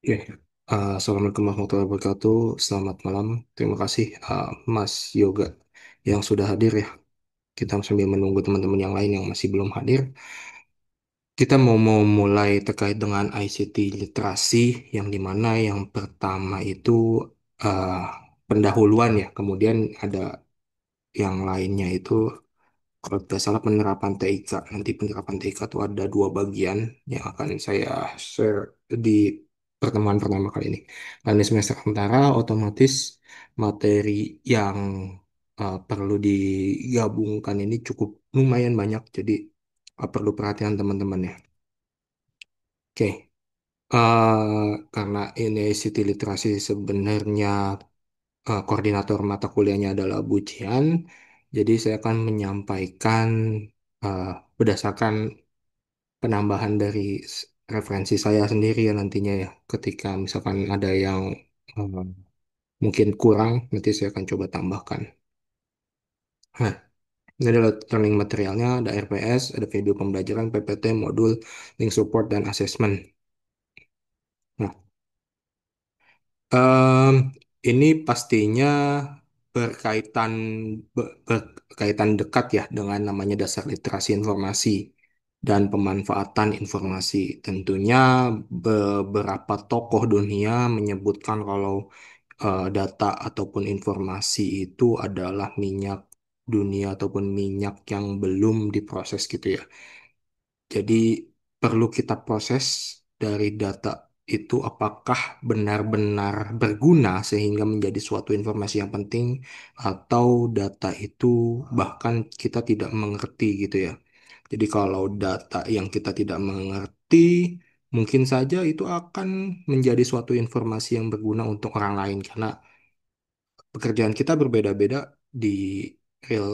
Ya, Assalamualaikum warahmatullahi wabarakatuh. Selamat malam. Terima kasih, Mas Yoga yang sudah hadir ya. Kita sambil menunggu teman-teman yang lain yang masih belum hadir. Kita mau mulai terkait dengan ICT literasi, yang dimana yang pertama itu uh, pendahuluan ya. Kemudian ada yang lainnya itu kalau tidak salah penerapan TIK. Nanti penerapan TIK itu ada dua bagian yang akan saya share di pertemuan pertama kali ini. Dan di semester antara otomatis materi yang perlu digabungkan ini cukup lumayan banyak. Jadi perlu perhatian teman-teman ya. Oke. Karena ini ICT literasi sebenarnya koordinator mata kuliahnya adalah Bu Cian, jadi saya akan menyampaikan eh, berdasarkan penambahan dari referensi saya sendiri ya nantinya ya. Ketika misalkan ada yang eh, mungkin kurang, nanti saya akan coba tambahkan. Nah, ini adalah learning materialnya, ada RPS, ada video pembelajaran, PPT, modul, link support, dan assessment. Nah, Em, ini pastinya berkaitan berkaitan dekat ya dengan namanya dasar literasi informasi dan pemanfaatan informasi. Tentunya beberapa tokoh dunia menyebutkan kalau data ataupun informasi itu adalah minyak dunia ataupun minyak yang belum diproses gitu ya. Jadi perlu kita proses dari data itu apakah benar-benar berguna sehingga menjadi suatu informasi yang penting atau data itu bahkan kita tidak mengerti gitu ya. Jadi kalau data yang kita tidak mengerti mungkin saja itu akan menjadi suatu informasi yang berguna untuk orang lain karena pekerjaan kita berbeda-beda di real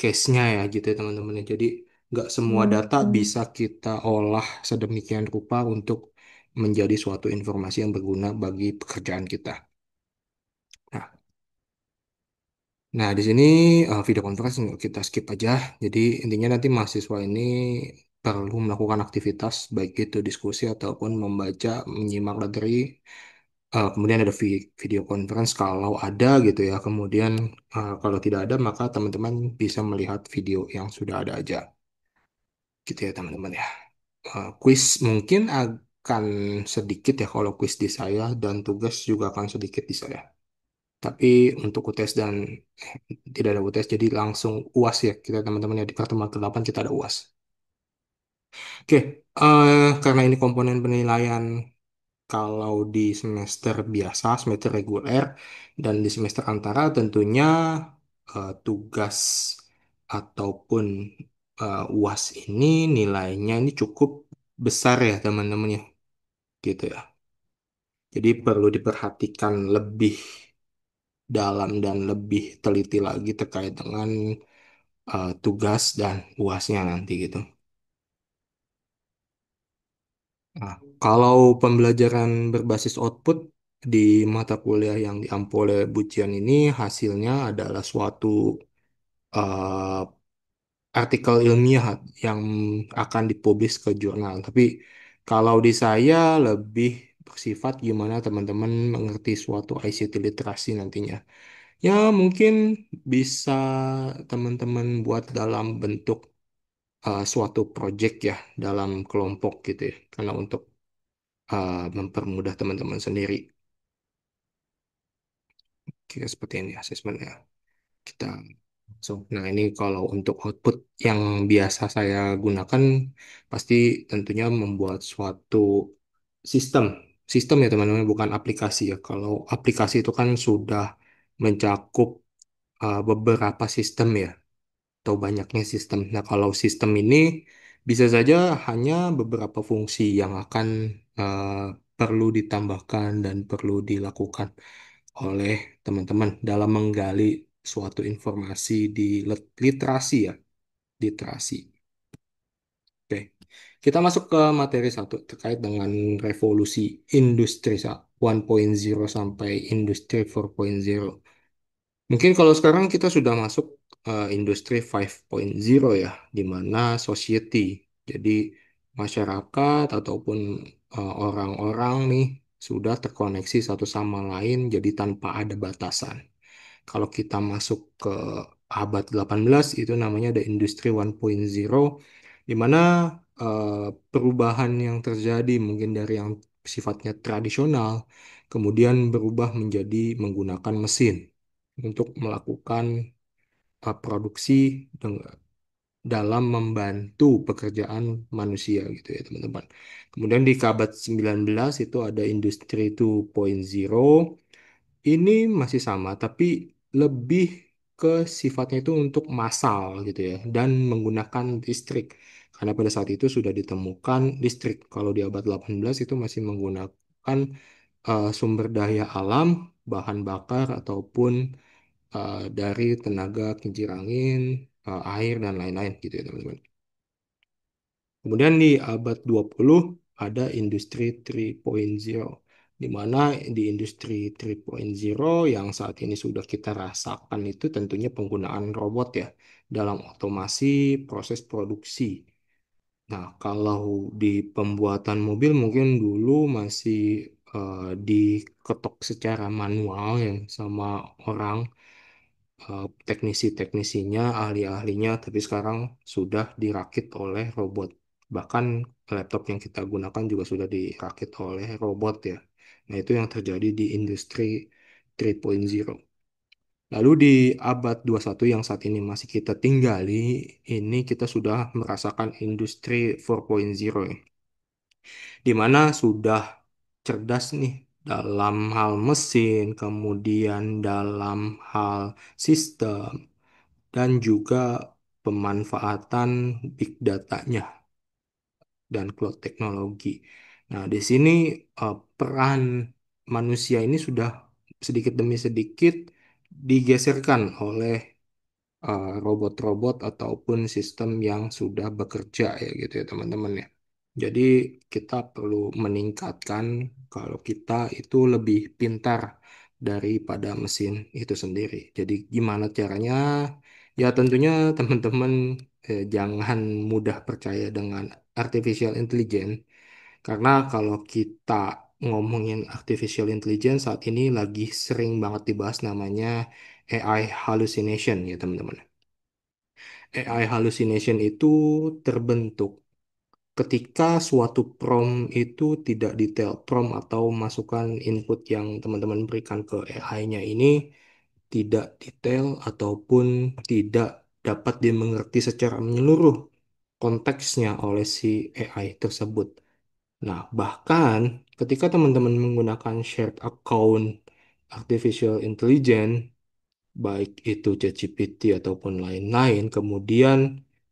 case-nya ya gitu ya teman-teman ya. Jadi nggak semua data bisa kita olah sedemikian rupa untuk menjadi suatu informasi yang berguna bagi pekerjaan kita. Nah, di sini video conference nggak kita skip aja. Jadi intinya nanti mahasiswa ini perlu melakukan aktivitas baik itu diskusi ataupun membaca, menyimak materi. Kemudian ada video conference kalau ada gitu ya. Kemudian kalau tidak ada maka teman-teman bisa melihat video yang sudah ada aja gitu ya teman-teman ya. Quiz mungkin akan sedikit ya kalau quiz di saya dan tugas juga akan sedikit di saya. Tapi untuk UTS dan tidak ada UTS jadi langsung UAS ya kita teman-teman ya di pertemuan ke-8 kita ada UAS. Oke, karena ini komponen penilaian kalau di semester biasa, semester reguler, dan di semester antara tentunya tugas ataupun UAS ini nilainya ini cukup besar ya teman-teman ya, gitu ya. Jadi perlu diperhatikan lebih dalam dan lebih teliti lagi terkait dengan tugas dan UASnya nanti gitu. Nah, kalau pembelajaran berbasis output di mata kuliah yang diampu oleh Bucian ini hasilnya adalah suatu eh, artikel ilmiah yang akan dipublish ke jurnal. Tapi kalau di saya lebih bersifat gimana teman-teman mengerti suatu ICT literasi nantinya. Ya mungkin bisa teman-teman buat dalam bentuk suatu project ya dalam kelompok gitu ya. Karena untuk mempermudah teman-teman sendiri. Oke, seperti ini asesmennya. Kita nah ini kalau untuk output yang biasa saya gunakan pasti tentunya membuat suatu sistem. Sistem ya teman-teman, bukan aplikasi ya. Kalau aplikasi itu kan sudah mencakup beberapa sistem ya, atau banyaknya sistem. Nah, kalau sistem ini bisa saja hanya beberapa fungsi yang akan eh, perlu ditambahkan dan perlu dilakukan oleh teman-teman dalam menggali suatu informasi di literasi ya, literasi. Oke, kita masuk ke materi satu terkait dengan revolusi industri 1.0 sampai industri 4.0. Mungkin kalau sekarang kita sudah masuk industri 5.0 ya, di mana society, jadi masyarakat ataupun orang-orang nih sudah terkoneksi satu sama lain jadi tanpa ada batasan. Kalau kita masuk ke abad 18 itu namanya ada industri 1.0 di mana perubahan yang terjadi mungkin dari yang sifatnya tradisional kemudian berubah menjadi menggunakan mesin untuk melakukan produksi dalam membantu pekerjaan manusia gitu ya teman-teman. Kemudian di abad 19 itu ada industri 2.0. Ini masih sama tapi lebih ke sifatnya itu untuk massal gitu ya dan menggunakan listrik. Karena pada saat itu sudah ditemukan listrik. Kalau di abad 18 itu masih menggunakan sumber daya alam, bahan bakar ataupun dari tenaga kincir angin, air dan lain-lain gitu ya teman-teman. Kemudian di abad 20 ada industri 3.0 di mana di industri 3.0 yang saat ini sudah kita rasakan itu tentunya penggunaan robot ya dalam otomasi proses produksi. Nah, kalau di pembuatan mobil mungkin dulu masih diketok secara manual ya sama orang teknisi-teknisinya, ahli-ahlinya, tapi sekarang sudah dirakit oleh robot. Bahkan laptop yang kita gunakan juga sudah dirakit oleh robot ya. Nah, itu yang terjadi di industri 3.0. Lalu di abad 21 yang saat ini masih kita tinggali, ini kita sudah merasakan industri 4.0 ya, di mana sudah cerdas nih dalam hal mesin, kemudian dalam hal sistem, dan juga pemanfaatan big datanya dan cloud teknologi. Nah, di sini peran manusia ini sudah sedikit demi sedikit digeserkan oleh robot-robot ataupun sistem yang sudah bekerja ya gitu ya teman-teman ya. Jadi kita perlu meningkatkan kalau kita itu lebih pintar daripada mesin itu sendiri. Jadi gimana caranya? Ya tentunya teman-teman jangan mudah percaya dengan artificial intelligence karena kalau kita ngomongin artificial intelligence saat ini lagi sering banget dibahas namanya AI hallucination ya teman-teman. AI hallucination itu terbentuk ketika suatu prompt itu tidak detail. Prompt atau masukan input yang teman-teman berikan ke AI-nya ini tidak detail ataupun tidak dapat dimengerti secara menyeluruh konteksnya oleh si AI tersebut. Nah, bahkan ketika teman-teman menggunakan shared account artificial intelligence, baik itu ChatGPT ataupun lain-lain, kemudian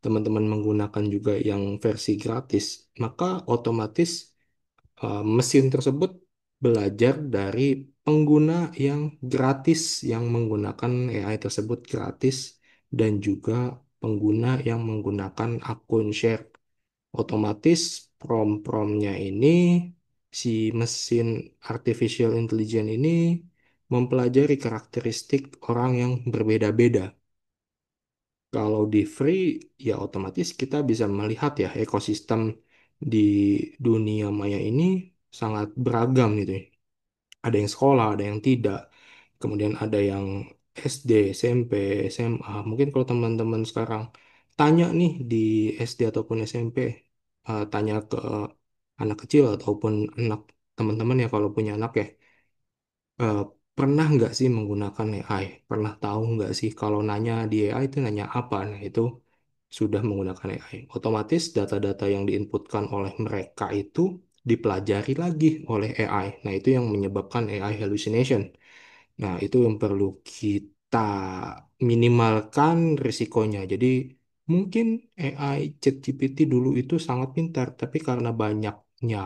teman-teman menggunakan juga yang versi gratis, maka otomatis mesin tersebut belajar dari pengguna yang gratis yang menggunakan AI tersebut gratis dan juga pengguna yang menggunakan akun share. Otomatis prompt-promptnya ini si mesin artificial intelligence ini mempelajari karakteristik orang yang berbeda-beda. Kalau di free, ya otomatis kita bisa melihat ya ekosistem di dunia maya ini sangat beragam gitu ya. Ada yang sekolah, ada yang tidak. Kemudian ada yang SD, SMP, SMA. Mungkin kalau teman-teman sekarang tanya nih di SD ataupun SMP, tanya ke anak kecil ataupun anak teman-teman ya kalau punya anak ya, eh, pernah nggak sih menggunakan AI? Pernah tahu nggak sih kalau nanya di AI itu nanya apa? Nah, itu sudah menggunakan AI. Otomatis data-data yang diinputkan oleh mereka itu dipelajari lagi oleh AI. Nah, itu yang menyebabkan AI hallucination. Nah, itu yang perlu kita minimalkan risikonya. Jadi, mungkin AI ChatGPT dulu itu sangat pintar, tapi karena banyaknya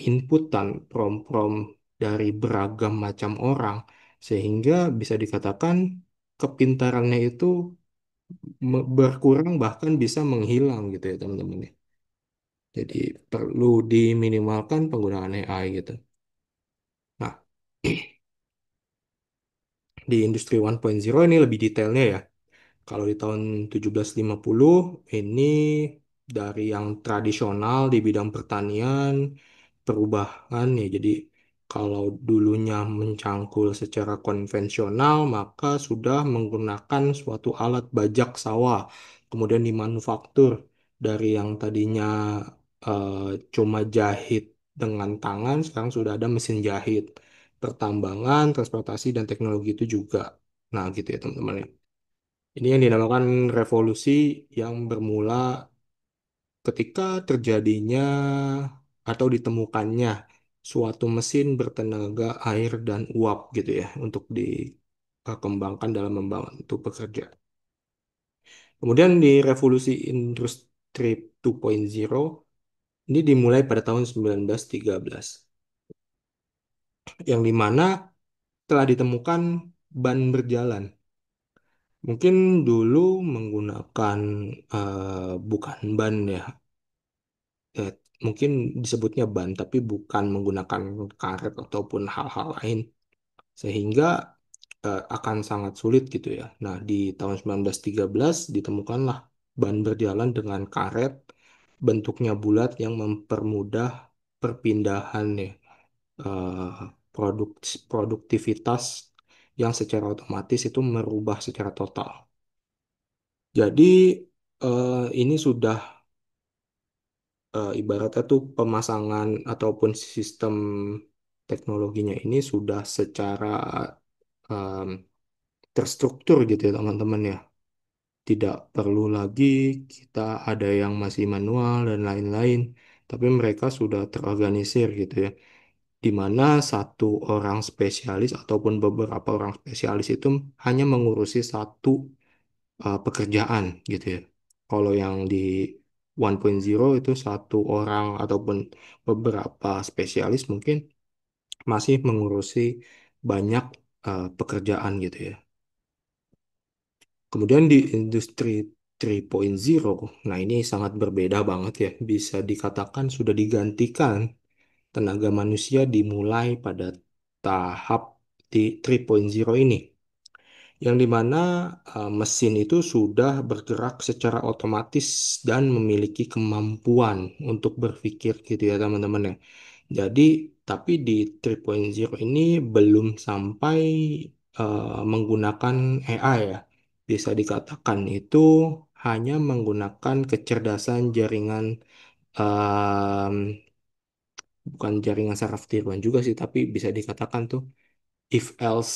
inputan prompt-prompt dari beragam macam orang, sehingga bisa dikatakan kepintarannya itu berkurang bahkan bisa menghilang gitu ya teman-teman ya. Jadi perlu diminimalkan penggunaan AI gitu. Nah, di industri 1.0 ini lebih detailnya ya. Kalau di tahun 1750 ini dari yang tradisional di bidang pertanian, perubahan ya. Jadi kalau dulunya mencangkul secara konvensional, maka sudah menggunakan suatu alat bajak sawah, kemudian dimanufaktur dari yang tadinya eh, cuma jahit dengan tangan, sekarang sudah ada mesin jahit. Pertambangan, transportasi, dan teknologi itu juga. Nah, gitu ya teman-teman ya. Ini yang dinamakan revolusi yang bermula ketika terjadinya atau ditemukannya suatu mesin bertenaga air dan uap gitu ya untuk dikembangkan dalam membantu pekerja. Kemudian di revolusi industri 2.0 ini dimulai pada tahun 1913 yang dimana telah ditemukan ban berjalan. Mungkin dulu menggunakan bukan ban ya, eh, mungkin disebutnya ban, tapi bukan menggunakan karet ataupun hal-hal lain, sehingga akan sangat sulit gitu ya. Nah, di tahun 1913 ditemukanlah ban berjalan dengan karet bentuknya bulat yang mempermudah perpindahan ya, eh, produktivitas yang secara otomatis itu merubah secara total. Jadi ini sudah ibaratnya tuh pemasangan ataupun sistem teknologinya ini sudah secara em, terstruktur gitu ya teman-teman ya. Tidak perlu lagi kita ada yang masih manual dan lain-lain, tapi mereka sudah terorganisir gitu ya. Di mana satu orang spesialis ataupun beberapa orang spesialis itu hanya mengurusi satu pekerjaan gitu ya. Kalau yang di 1.0 itu satu orang ataupun beberapa spesialis mungkin masih mengurusi banyak pekerjaan gitu ya. Kemudian di industri 3.0, nah ini sangat berbeda banget ya. Bisa dikatakan sudah digantikan tenaga manusia dimulai pada tahap di 3.0 ini, yang dimana mesin itu sudah bergerak secara otomatis dan memiliki kemampuan untuk berpikir gitu ya teman-teman ya. Jadi tapi di 3.0 ini belum sampai menggunakan AI ya. Bisa dikatakan itu hanya menggunakan kecerdasan jaringan, em, bukan jaringan saraf tiruan juga sih, tapi bisa dikatakan tuh if else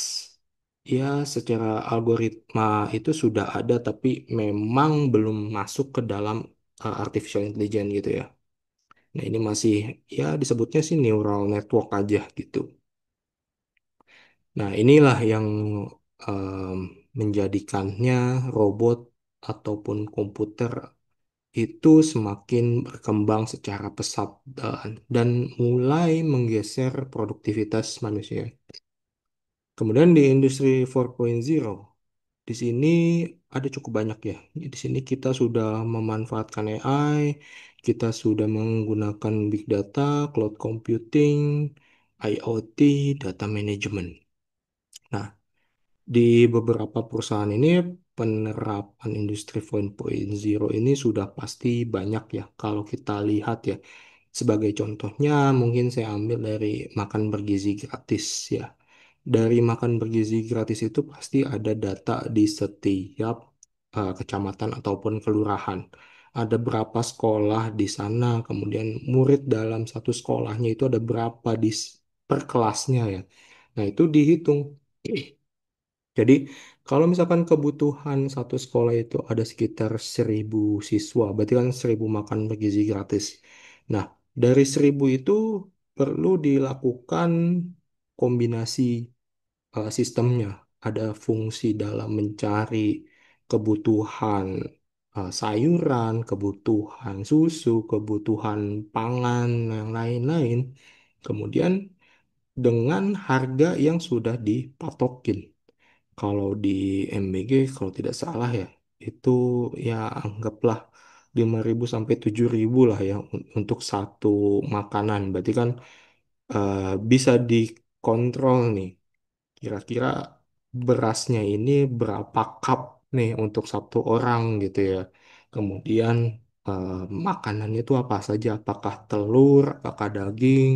ya, secara algoritma itu sudah ada tapi memang belum masuk ke dalam artificial intelligence gitu ya. Nah, ini masih ya disebutnya sih neural network aja gitu. Nah, inilah yang em, menjadikannya robot ataupun komputer itu semakin berkembang secara pesat dan mulai menggeser produktivitas manusia. Kemudian di industri 4.0, di sini ada cukup banyak ya. Di sini kita sudah memanfaatkan AI, kita sudah menggunakan big data, cloud computing, IoT, data management. Nah, di beberapa perusahaan ini penerapan industri 4.0 ini sudah pasti banyak ya. Kalau kita lihat ya, sebagai contohnya mungkin saya ambil dari makan bergizi gratis ya. Dari makan bergizi gratis itu pasti ada data di setiap kecamatan ataupun kelurahan. Ada berapa sekolah di sana, kemudian murid dalam satu sekolahnya itu ada berapa per kelasnya ya. Nah, itu dihitung. Jadi, kalau misalkan kebutuhan satu sekolah itu ada sekitar 1.000 siswa, berarti kan 1.000 makan bergizi gratis. Nah, dari 1.000 itu perlu dilakukan kombinasi sistemnya. Ada fungsi dalam mencari kebutuhan sayuran, kebutuhan susu, kebutuhan pangan, yang lain-lain. Kemudian dengan harga yang sudah dipatokin. Kalau di MBG, kalau tidak salah ya, itu ya anggaplah 5.000 sampai 7.000 lah ya untuk satu makanan. Berarti kan eh, bisa dikontrol nih. Kira-kira berasnya ini berapa cup nih untuk satu orang gitu ya. Kemudian eh, makanannya itu apa saja, apakah telur, apakah daging,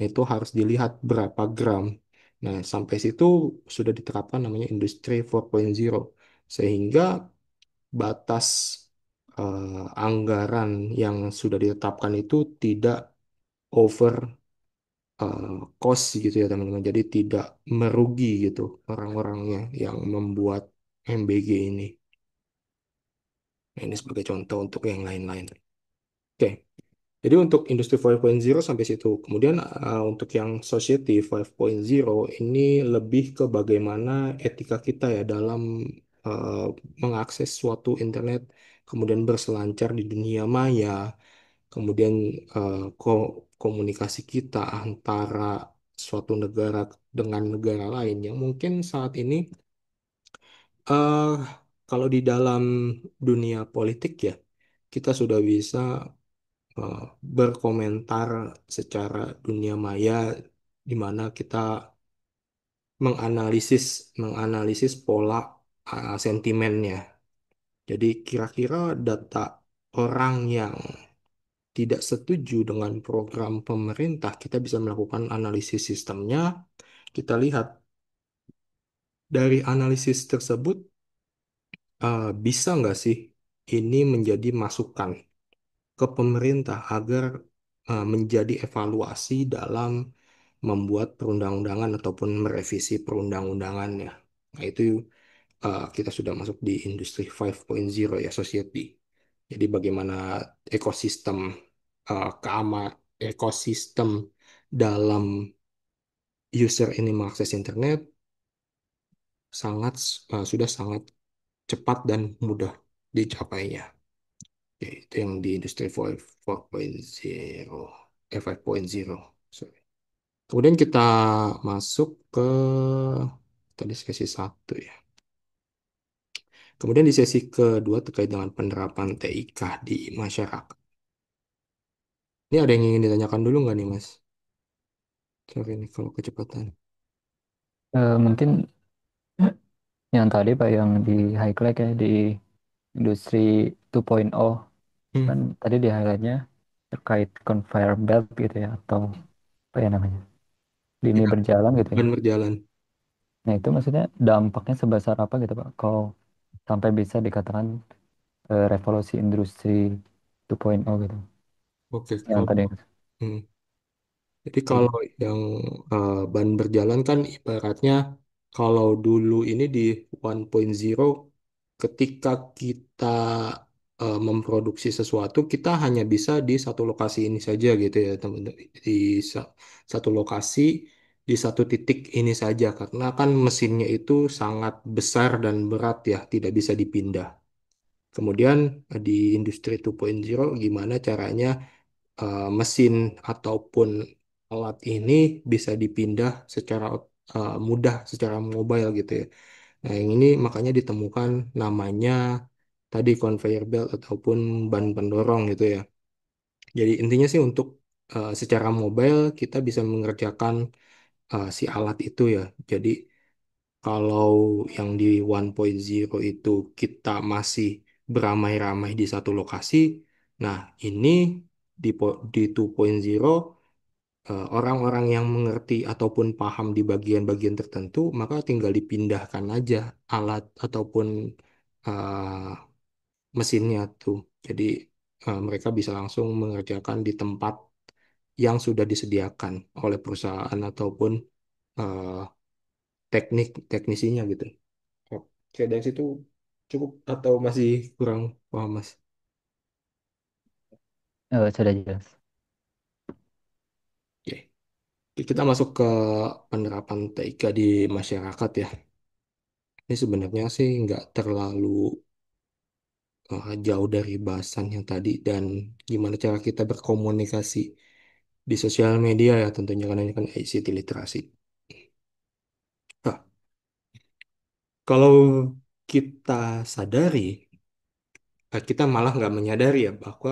itu harus dilihat berapa gram. Nah, sampai situ sudah diterapkan namanya industri 4.0, sehingga batas anggaran yang sudah ditetapkan itu tidak over cost gitu ya teman-teman. Jadi tidak merugi gitu orang-orangnya yang membuat MBG ini. Nah, ini sebagai contoh untuk yang lain-lain. Oke. Jadi untuk industri 5.0 sampai situ. Kemudian untuk yang society 5.0 ini lebih ke bagaimana etika kita ya dalam uh, mengakses suatu internet, kemudian berselancar di dunia maya, kemudian komunikasi kita antara suatu negara dengan negara lain yang mungkin saat ini eh kalau di dalam dunia politik ya kita sudah bisa eh, berkomentar secara dunia maya di mana kita menganalisis menganalisis pola sentimennya. Jadi kira-kira data orang yang tidak setuju dengan program pemerintah, kita bisa melakukan analisis sistemnya. Kita lihat dari analisis tersebut bisa nggak sih ini menjadi masukan ke pemerintah agar menjadi evaluasi dalam membuat perundang-undangan ataupun merevisi perundang-undangannya. Nah, itu kita sudah masuk di industri 5.0 ya, society. Jadi bagaimana ekosistem ekosistem dalam user ini mengakses internet sangat sudah sangat cepat dan mudah dicapainya. Oke, itu yang di industri 4.0, 5.0. Sorry. Kemudian kita masuk ke tadi sesi satu ya. Kemudian di sesi kedua terkait dengan penerapan TIK di masyarakat. Ini ada yang ingin ditanyakan dulu nggak nih, Mas? Sorry nih kalau kecepatan. Mungkin yang tadi Pak yang di highlight ya di industri 2.0 Hmm, kan tadi di highlightnya terkait conveyor belt gitu ya atau apa ya namanya lini ya, berjalan gitu ya. bukan berjalan. Nah itu maksudnya dampaknya sebesar apa gitu Pak kalau sampai bisa dikatakan revolusi industri 2.0 gitu Oke, yang kalau tadi. hmm. Jadi kalau Iya. yang ban berjalan kan ibaratnya kalau dulu ini di 1.0 ketika kita memproduksi sesuatu kita hanya bisa di satu lokasi ini saja gitu ya teman-teman di satu lokasi di satu titik ini saja karena kan mesinnya itu sangat besar dan berat ya tidak bisa dipindah. Kemudian di industri 2.0 gimana caranya mesin ataupun alat ini bisa dipindah secara mudah, secara mobile gitu ya. Nah, yang ini makanya ditemukan namanya tadi conveyor belt ataupun ban pendorong gitu ya. Jadi intinya sih untuk secara mobile kita bisa mengerjakan si alat itu ya. Jadi kalau yang di 1.0 itu kita masih beramai-ramai di satu lokasi, nah ini di 2.0 orang-orang yang mengerti ataupun paham di bagian-bagian tertentu, maka tinggal dipindahkan aja alat ataupun mesinnya tuh. Jadi mereka bisa langsung mengerjakan di tempat yang sudah disediakan oleh perusahaan ataupun eh, teknisinya gitu. Oke, dari situ cukup atau masih kurang paham, Mas? Sudah jelas. Oke. Kita masuk ke penerapan TIK di masyarakat ya. Ini sebenarnya sih nggak terlalu jauh dari bahasan yang tadi dan gimana cara kita berkomunikasi di sosial media ya tentunya karena ini kan ICT literasi. Nah, kalau kita sadari, kita malah nggak menyadari ya bahwa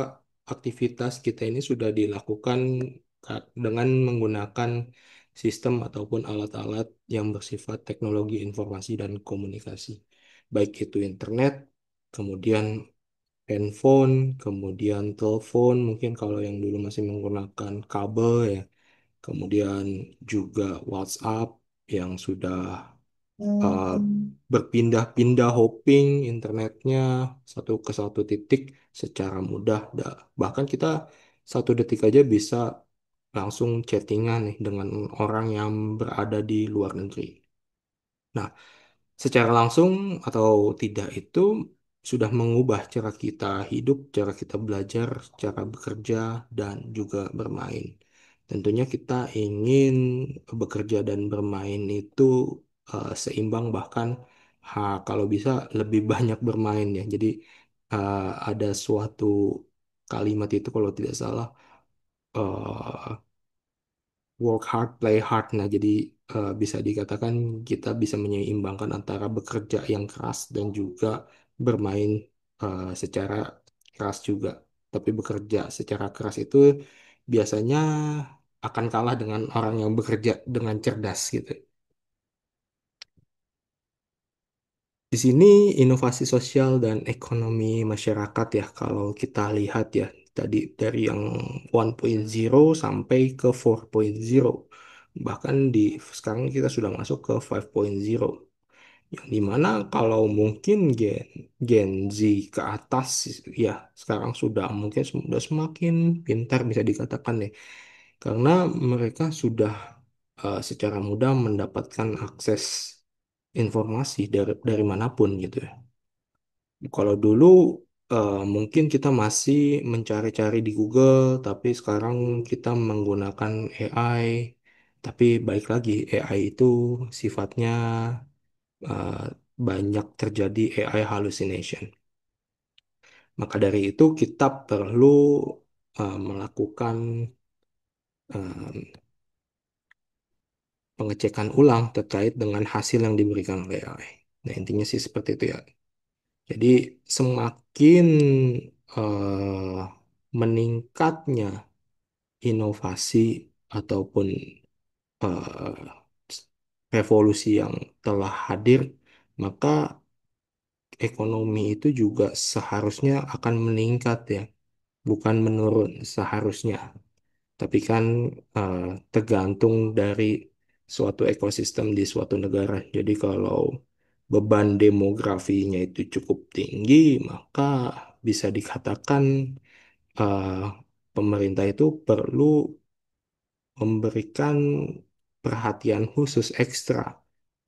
aktivitas kita ini sudah dilakukan dengan menggunakan sistem ataupun alat-alat yang bersifat teknologi informasi dan komunikasi, baik itu internet, kemudian handphone, kemudian telepon, mungkin kalau yang dulu masih menggunakan kabel ya, kemudian juga WhatsApp yang sudah uh, berpindah-pindah hopping internetnya satu ke satu titik secara mudah. Bahkan kita 1 detik aja bisa langsung chattingan nih dengan orang yang berada di luar negeri. Nah, secara langsung atau tidak itu sudah mengubah cara kita hidup, cara kita belajar, cara bekerja, dan juga bermain. Tentunya kita ingin bekerja dan bermain itu seimbang, bahkan kalau bisa lebih banyak bermain ya. Jadi ada suatu kalimat itu kalau tidak salah, eh, work hard, play hard. Nah, jadi bisa dikatakan kita bisa menyeimbangkan antara bekerja yang keras dan juga bermain secara keras juga. Tapi bekerja secara keras itu biasanya akan kalah dengan orang yang bekerja dengan cerdas gitu. Di sini inovasi sosial dan ekonomi masyarakat ya, kalau kita lihat ya, tadi dari yang 1.0 sampai ke 4.0. Bahkan sekarang kita sudah masuk ke 5.0. Yang dimana kalau mungkin Gen Z ke atas ya sekarang sudah mungkin sudah semakin pintar bisa dikatakan ya. Karena mereka sudah secara mudah mendapatkan akses informasi dari manapun gitu ya. Kalau dulu mungkin kita masih mencari-cari di Google, tapi sekarang kita menggunakan AI. Tapi balik lagi, AI itu sifatnya eh, banyak terjadi AI hallucination. Maka dari itu kita perlu melakukan eh, pengecekan ulang terkait dengan hasil yang diberikan oleh AI. Nah, intinya sih seperti itu ya. Jadi semakin eh, meningkatnya inovasi ataupun eh, revolusi yang telah hadir, maka ekonomi itu juga seharusnya akan meningkat ya, bukan menurun seharusnya. Tapi kan eh, tergantung dari suatu ekosistem di suatu negara. Jadi kalau beban demografinya itu cukup tinggi, maka bisa dikatakan eh, pemerintah itu perlu memberikan perhatian khusus ekstra,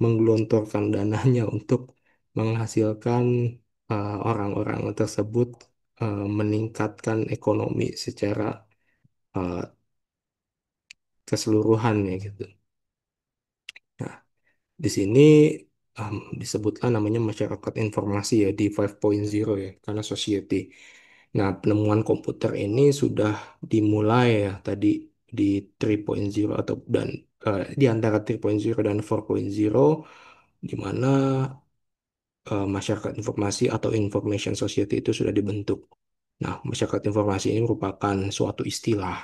menggelontorkan dananya untuk menghasilkan orang-orang tersebut meningkatkan ekonomi secara eh, keseluruhan ya gitu. Nah, di sini disebutkan namanya masyarakat informasi ya di 5.0 ya, karena society. Nah, penemuan komputer ini sudah dimulai ya tadi di 3.0 di antara 3.0 dan 4.0 di mana masyarakat informasi atau information society itu sudah dibentuk. Nah, masyarakat informasi ini merupakan suatu istilah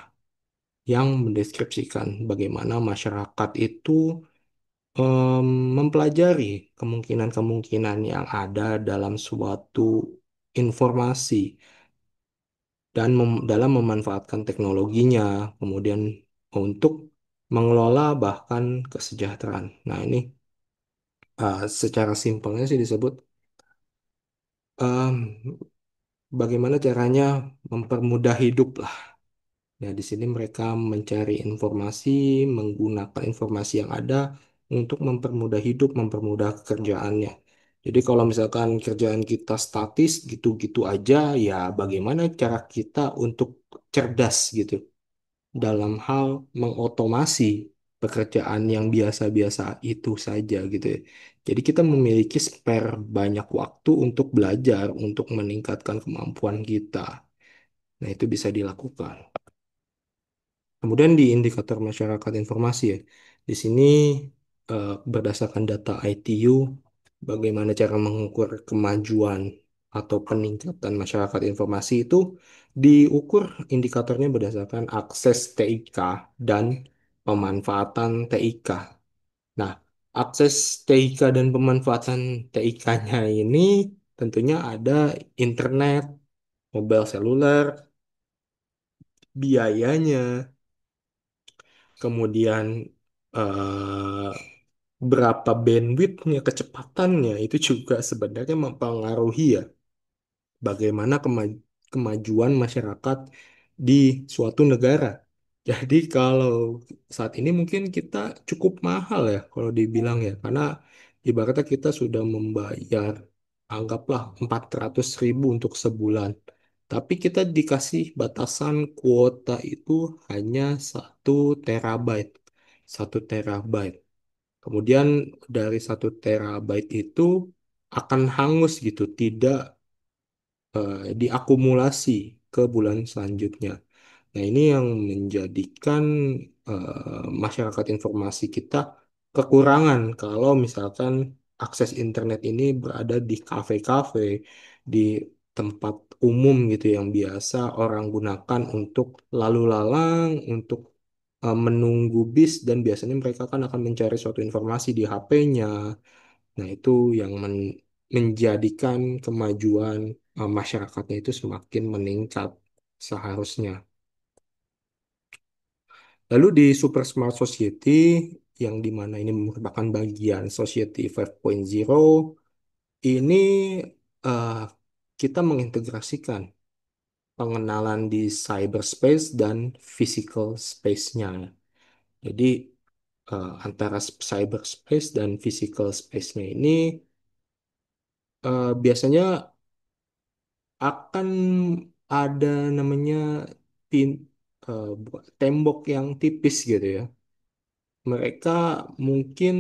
yang mendeskripsikan bagaimana masyarakat itu mempelajari kemungkinan-kemungkinan yang ada dalam suatu informasi dan dalam memanfaatkan teknologinya, kemudian untuk mengelola bahkan kesejahteraan. Nah, ini secara simpelnya sih disebut em, bagaimana caranya mempermudah hidup lah. Ya, di sini mereka mencari informasi, menggunakan informasi yang ada untuk mempermudah hidup, mempermudah pekerjaannya. Jadi kalau misalkan kerjaan kita statis gitu-gitu aja, ya bagaimana cara kita untuk cerdas gitu dalam hal mengotomasi pekerjaan yang biasa-biasa itu saja gitu ya. Jadi kita memiliki spare banyak waktu untuk belajar, untuk meningkatkan kemampuan kita. Nah, itu bisa dilakukan. Kemudian di indikator masyarakat informasi ya, di sini berdasarkan data ITU, bagaimana cara mengukur kemajuan atau peningkatan masyarakat informasi itu diukur indikatornya berdasarkan akses TIK dan pemanfaatan TIK. Nah, akses TIK dan pemanfaatan TIK-nya ini tentunya ada internet, mobile seluler, biayanya, kemudian eh, berapa bandwidthnya, kecepatannya, itu juga sebenarnya mempengaruhi ya bagaimana kemajuan masyarakat di suatu negara. Jadi kalau saat ini mungkin kita cukup mahal ya kalau dibilang ya, karena ibaratnya kita sudah membayar anggaplah 400.000 untuk sebulan. Tapi kita dikasih batasan kuota itu hanya 1 terabyte. 1 terabyte. Kemudian dari 1 terabyte itu akan hangus gitu, tidak diakumulasi ke bulan selanjutnya. Nah, ini yang menjadikan masyarakat informasi kita kekurangan kalau misalkan akses internet ini berada di kafe-kafe, di tempat umum gitu yang biasa orang gunakan untuk lalu lalang, untuk menunggu bis, dan biasanya mereka kan akan mencari suatu informasi di HP-nya. Nah, itu yang menjadikan kemajuan masyarakatnya itu semakin meningkat seharusnya. Lalu di Super Smart Society, yang dimana ini merupakan bagian Society 5.0, ini eh, kita mengintegrasikan pengenalan di cyberspace dan physical space-nya. Jadi antara cyberspace dan physical space-nya ini biasanya akan ada namanya pin, tembok yang tipis gitu ya. Mereka mungkin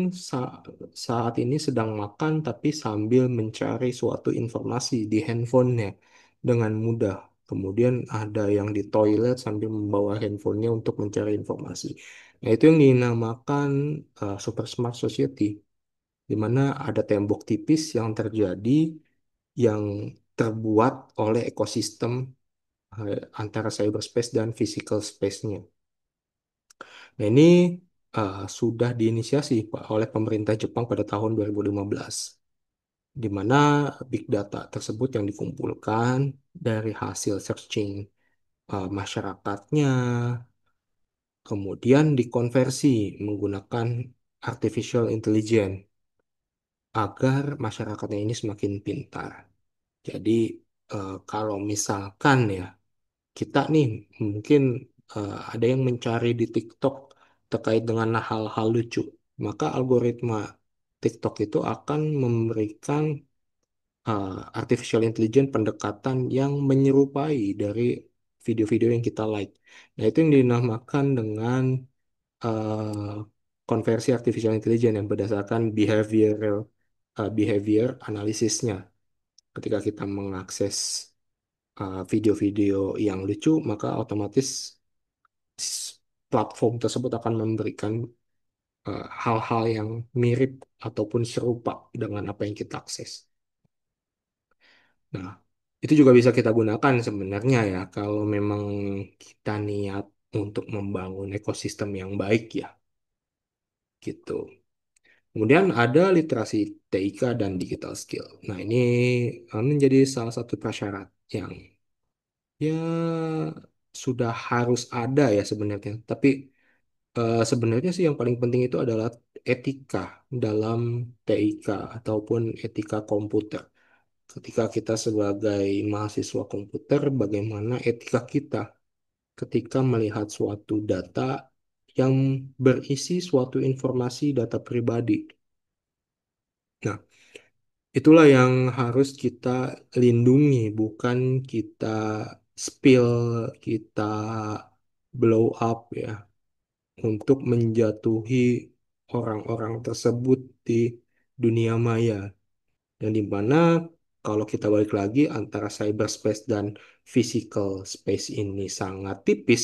saat ini sedang makan tapi sambil mencari suatu informasi di handphonenya dengan mudah. Kemudian ada yang di toilet sambil membawa handphonenya untuk mencari informasi. Nah, itu yang dinamakan super smart society, di mana ada tembok tipis yang terjadi, yang terbuat oleh ekosistem antara cyberspace dan physical space-nya. Nah, ini sudah diinisiasi Pak, oleh pemerintah Jepang pada tahun 2015, di mana big data tersebut yang dikumpulkan dari hasil searching masyarakatnya, kemudian dikonversi menggunakan artificial intelligence agar masyarakatnya ini semakin pintar. Jadi, kalau misalkan ya, kita nih mungkin ada yang mencari di TikTok terkait dengan hal-hal lucu, maka algoritma TikTok itu akan memberikan artificial intelligence pendekatan yang menyerupai dari video-video yang kita like. Nah, itu yang dinamakan dengan eh, konversi artificial intelligence yang berdasarkan behavior analisisnya. Ketika kita mengakses video-video yang lucu, maka otomatis platform tersebut akan memberikan hal-hal yang mirip ataupun serupa dengan apa yang kita akses. Nah, itu juga bisa kita gunakan sebenarnya ya, kalau memang kita niat untuk membangun ekosistem yang baik ya, gitu. Kemudian ada literasi TIK dan digital skill. Nah, ini menjadi salah satu prasyarat yang ya sudah harus ada ya sebenarnya. Tapi sebenarnya sih yang paling penting itu adalah etika dalam TIK ataupun etika komputer. Ketika kita sebagai mahasiswa komputer, bagaimana etika kita ketika melihat suatu data yang berisi suatu informasi data pribadi. Nah, itulah yang harus kita lindungi, bukan kita spill, kita blow up ya, untuk menjatuhi orang-orang tersebut di dunia maya. Yang dimana kalau kita balik lagi antara cyberspace dan physical space ini sangat tipis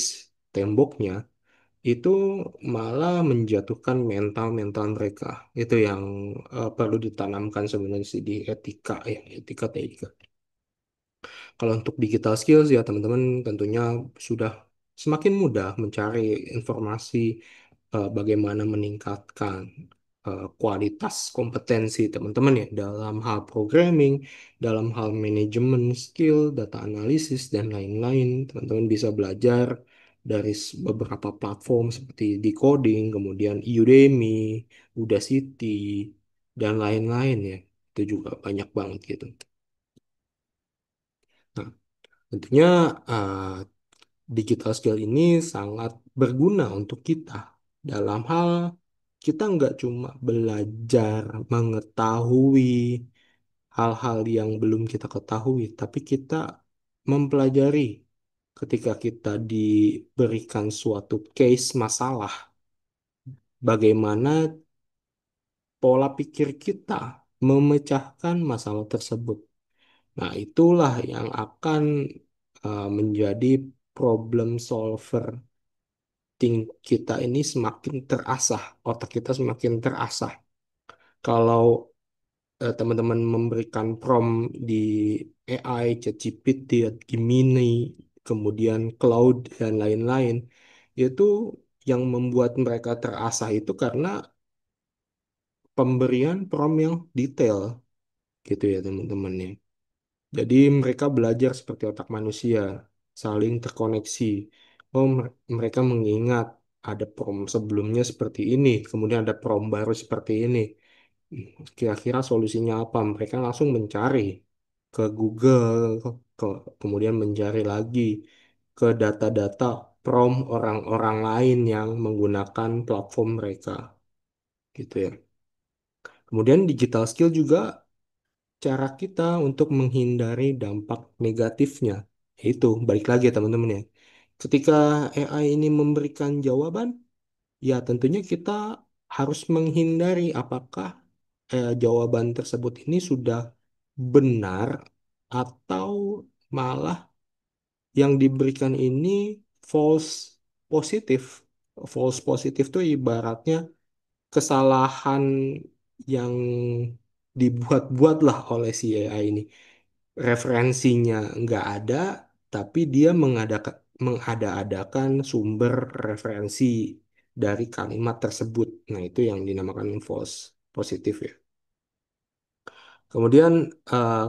temboknya, itu malah menjatuhkan mental-mental mereka. Itu yang perlu ditanamkan sebenarnya sih di etika ya, etika TIK. Kalau untuk digital skills ya teman-teman tentunya sudah semakin mudah mencari informasi bagaimana meningkatkan. kualitas kompetensi teman-teman ya dalam hal programming, dalam hal manajemen skill, data analisis dan lain-lain. Teman-teman bisa belajar dari beberapa platform seperti Decoding, kemudian Udemy, Udacity dan lain-lain ya. Itu juga banyak banget gitu. Nah, tentunya digital skill ini sangat berguna untuk kita dalam hal kita nggak cuma belajar mengetahui hal-hal yang belum kita ketahui, tapi kita mempelajari ketika kita diberikan suatu case masalah, bagaimana pola pikir kita memecahkan masalah tersebut. Nah, itulah yang akan menjadi problem solver kita ini semakin terasah, otak kita semakin terasah. Kalau teman-teman memberikan prompt di AI, ChatGPT, Gemini, kemudian Cloud dan lain-lain, itu yang membuat mereka terasah itu karena pemberian prompt yang detail, gitu ya teman-teman ya. Jadi mereka belajar seperti otak manusia, saling terkoneksi. Oh, mereka mengingat ada prom sebelumnya seperti ini, kemudian ada prom baru seperti ini. Kira-kira solusinya apa? Mereka langsung mencari ke Google, ke, kemudian mencari lagi ke data-data prom orang-orang lain yang menggunakan platform mereka, gitu ya. Kemudian digital skill juga cara kita untuk menghindari dampak negatifnya. Itu balik lagi ya teman-teman ya. Ketika AI ini memberikan jawaban, ya tentunya kita harus menghindari apakah jawaban tersebut ini sudah benar atau malah yang diberikan ini false positif. False positif itu ibaratnya kesalahan yang dibuat-buat lah oleh si AI ini. Referensinya nggak ada, tapi dia mengada-adakan sumber referensi dari kalimat tersebut. Nah, itu yang dinamakan false positif ya. Kemudian eh,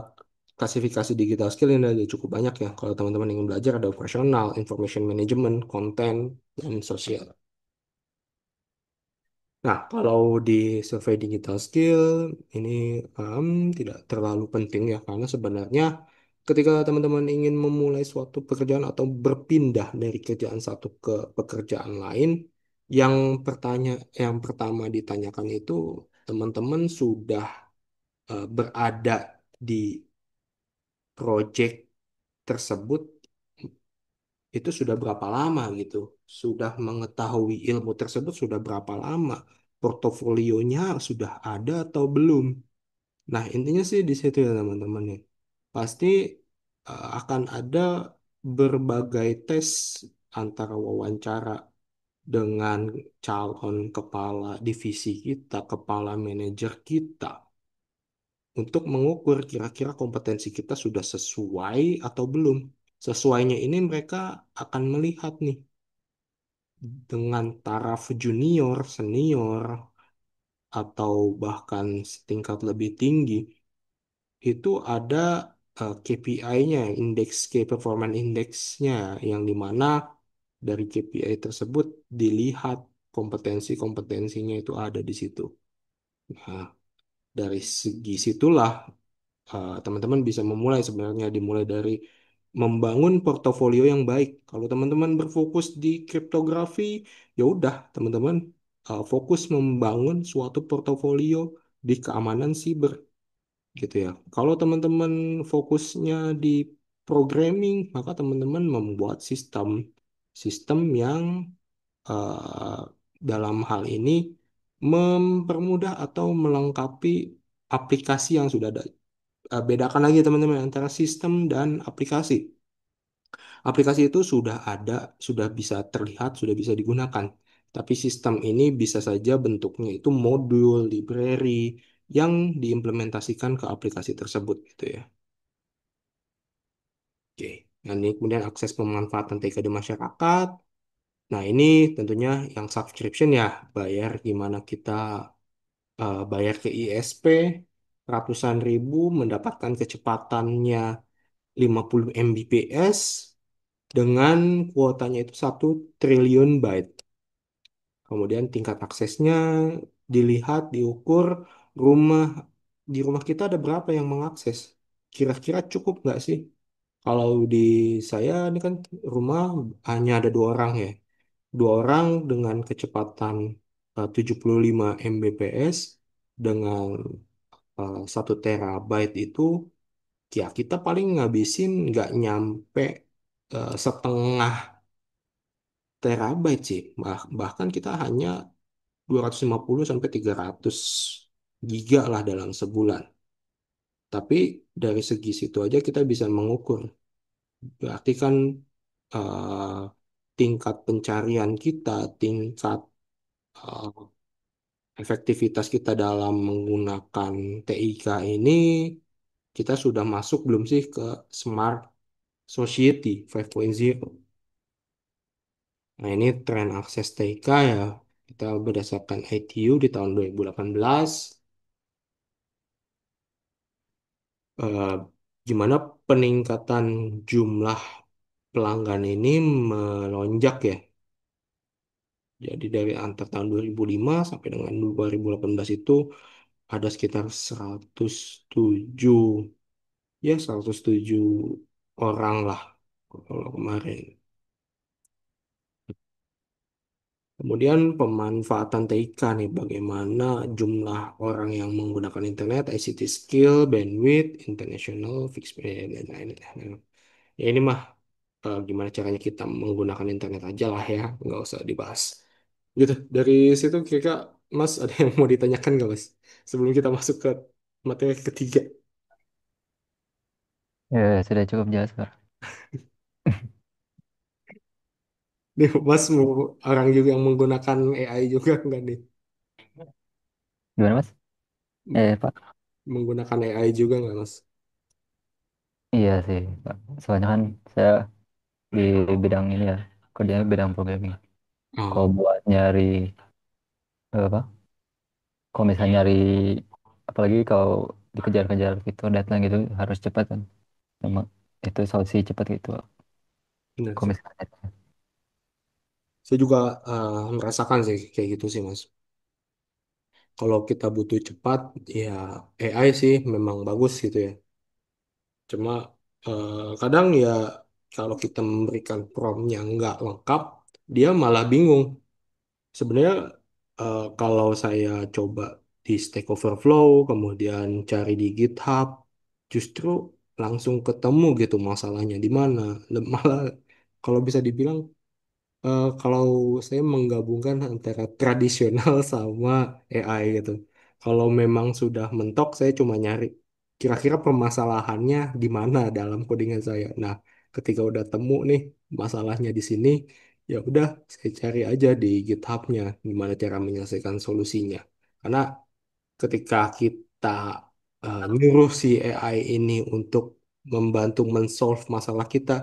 klasifikasi digital skill ini ada cukup banyak ya. Kalau teman-teman ingin belajar ada operasional, information management, content, dan sosial. Nah, kalau di survei digital skill ini tidak terlalu penting ya karena sebenarnya ketika teman-teman ingin memulai suatu pekerjaan atau berpindah dari kerjaan satu ke pekerjaan lain, yang yang pertama ditanyakan itu teman-teman sudah berada di project tersebut itu sudah berapa lama gitu, sudah mengetahui ilmu tersebut sudah berapa lama, portofolionya sudah ada atau belum. Nah, intinya sih di situ ya teman-teman ya. Pasti akan ada berbagai tes antara wawancara dengan calon kepala divisi kita, kepala manajer kita untuk mengukur kira-kira kompetensi kita sudah sesuai atau belum. Sesuainya ini mereka akan melihat nih dengan taraf junior, senior, atau bahkan setingkat lebih tinggi, itu ada KPI-nya, indeks Key Performance Index-nya, yang dimana dari KPI tersebut dilihat kompetensi-kompetensinya itu ada di situ. Nah, dari segi situlah teman-teman bisa memulai sebenarnya dimulai dari membangun portofolio yang baik. Kalau teman-teman berfokus di kriptografi, ya udah teman-teman fokus membangun suatu portofolio di keamanan siber gitu ya. Kalau teman-teman fokusnya di programming, maka teman-teman membuat sistem sistem yang eh, dalam hal ini mempermudah atau melengkapi aplikasi yang sudah ada. Bedakan lagi teman-teman antara sistem dan aplikasi. Aplikasi itu sudah ada, sudah bisa terlihat, sudah bisa digunakan. Tapi sistem ini bisa saja bentuknya itu modul, library yang diimplementasikan ke aplikasi tersebut gitu ya. Oke. Nah, ini kemudian akses pemanfaatan TK di masyarakat. Nah, ini tentunya yang subscription ya, bayar gimana kita bayar ke ISP ratusan ribu, mendapatkan kecepatannya 50 Mbps dengan kuotanya itu 1 triliun byte. Kemudian tingkat aksesnya dilihat, diukur, rumah di rumah kita ada berapa yang mengakses. Kira-kira cukup nggak sih? Kalau di saya ini kan rumah hanya ada 2 orang ya. 2 orang dengan kecepatan 75 Mbps dengan 1 terabyte itu, ya kita paling ngabisin nggak nyampe setengah terabyte sih. Bahkan kita hanya 250 sampai 300 giga lah dalam sebulan. Tapi dari segi situ aja kita bisa mengukur. Berarti kan eh, tingkat pencarian kita, tingkat eh, efektivitas kita dalam menggunakan TIK ini, kita sudah masuk belum sih ke Smart Society 5.0. Nah, ini tren akses TIK ya. Kita berdasarkan ITU di tahun 2018. eh, Gimana peningkatan jumlah pelanggan ini melonjak ya. Jadi dari antar tahun 2005 sampai dengan 2018 itu ada sekitar 107, ya 107 orang lah kalau kemarin. Kemudian pemanfaatan TIK nih, bagaimana jumlah orang yang menggunakan internet, ICT skill, bandwidth, international, fixed, dan lain-lain. Ya ini mah gimana caranya kita menggunakan internet aja lah ya, nggak usah dibahas. Gitu. Dari situ kira Mas ada yang mau ditanyakan nggak Mas? Sebelum kita masuk ke materi ketiga. Sudah cukup jelas, Pak. Nih Mas mau orang juga yang menggunakan AI juga nggak nih? Gimana, Mas? Pak. Menggunakan AI juga nggak Mas? Iya sih, Pak. Soalnya kan saya di bidang ini ya, kerjanya bidang programming. Kalau Oh, buat nyari apa? Kalau misalnya nyari, apalagi kalau dikejar-kejar fitur deadline gitu harus cepat kan. Memang itu solusi cepat gitu. benar Kalau sih. misalnya Saya juga merasakan sih kayak gitu sih Mas. Kalau kita butuh cepat, ya AI sih memang bagus gitu ya. Cuma kadang ya kalau kita memberikan promptnya nggak lengkap, dia malah bingung. Sebenarnya kalau saya coba di Stack Overflow, kemudian cari di GitHub, justru langsung ketemu gitu masalahnya di mana. Malah kalau bisa dibilang kalau saya menggabungkan antara tradisional sama AI gitu. Kalau memang sudah mentok, saya cuma nyari kira-kira permasalahannya di mana dalam codingan saya. Nah, ketika udah temu nih masalahnya di sini, ya udah saya cari aja di GitHub-nya gimana cara menyelesaikan solusinya. Karena ketika kita nyuruh si AI ini untuk membantu men-solve masalah kita,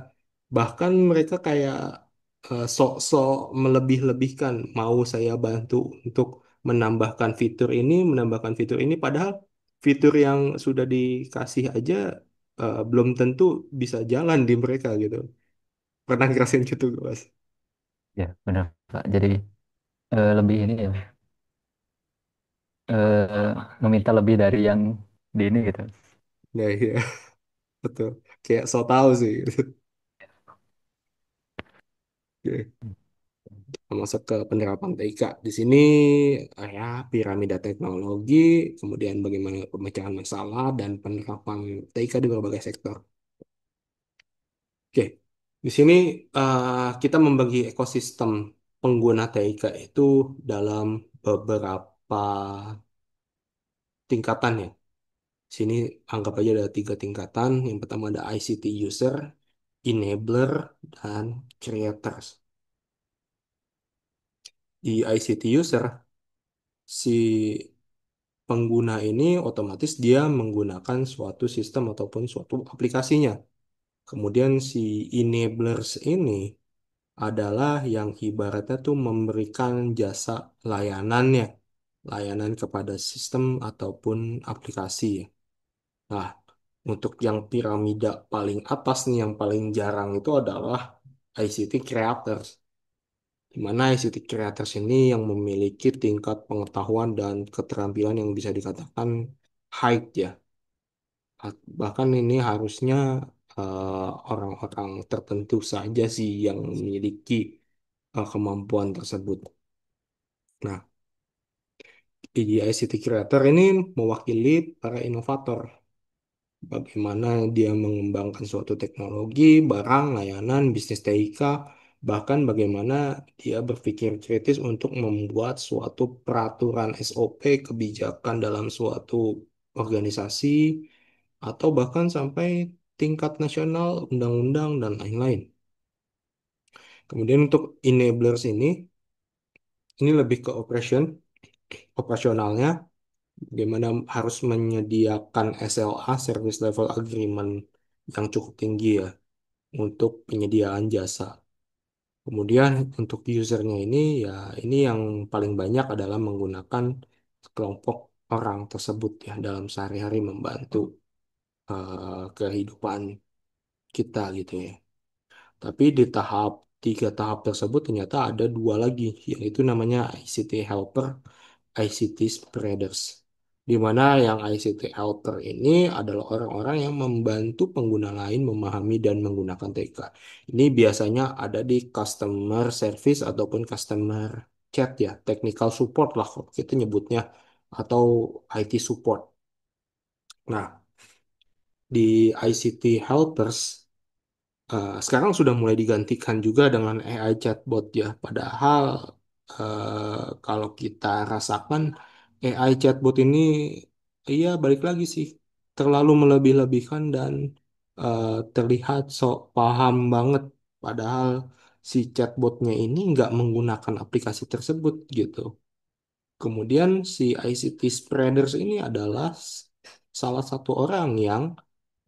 bahkan mereka kayak sok-sok melebih-lebihkan mau saya bantu untuk menambahkan fitur ini, padahal fitur yang sudah dikasih aja belum tentu bisa jalan di mereka gitu. Pernah ngerasain gitu, Mas? ya benar, Pak. Jadi lebih ini ya, meminta lebih dari yang di ini gitu. Nah, iya, betul. Kayak so tahu sih. Oke. Masuk ke penerapan TIK. Di sini ya piramida teknologi, kemudian bagaimana pemecahan masalah dan penerapan TIK di berbagai sektor. Oke, di sini kita membagi ekosistem pengguna TIK itu dalam beberapa tingkatan ya. Sini anggap aja ada 3 tingkatan. Yang pertama ada ICT user, enabler, dan creators. Di ICT user, si pengguna ini otomatis dia menggunakan suatu sistem ataupun suatu aplikasinya. Kemudian si enablers ini adalah yang ibaratnya tuh memberikan jasa layanannya. layanan kepada sistem ataupun aplikasi ya. Nah, untuk yang piramida paling atas nih, yang paling jarang itu adalah ICT creators. Di mana ICT creators ini yang memiliki tingkat pengetahuan dan keterampilan yang bisa dikatakan high ya. Bahkan ini harusnya orang-orang tertentu saja sih yang memiliki kemampuan tersebut. Nah, ICT creator ini mewakili para inovator. Bagaimana dia mengembangkan suatu teknologi, barang, layanan, bisnis TIK, bahkan bagaimana dia berpikir kritis untuk membuat suatu peraturan SOP, kebijakan dalam suatu organisasi, atau bahkan sampai tingkat nasional, undang-undang, dan lain-lain. Kemudian untuk enablers ini lebih ke operasionalnya, bagaimana harus menyediakan SLA, Service Level Agreement, yang cukup tinggi ya untuk penyediaan jasa. Kemudian untuk usernya ya ini yang paling banyak adalah menggunakan kelompok orang tersebut ya dalam sehari-hari membantu kehidupan kita gitu ya. Tapi di tiga tahap tersebut ternyata ada dua lagi, yaitu namanya ICT helper, ICT spreaders. Di mana yang ICT helper ini adalah orang-orang yang membantu pengguna lain memahami dan menggunakan TK. Ini biasanya ada di customer service ataupun customer chat ya, technical support lah kalau kita nyebutnya, atau IT support. Nah, di ICT helpers sekarang sudah mulai digantikan juga dengan AI chatbot ya. Padahal kalau kita rasakan AI chatbot ini, iya balik lagi sih, terlalu melebih-lebihkan dan terlihat sok paham banget. Padahal si chatbotnya ini nggak menggunakan aplikasi tersebut gitu. Kemudian si ICT spreaders ini adalah salah satu orang yang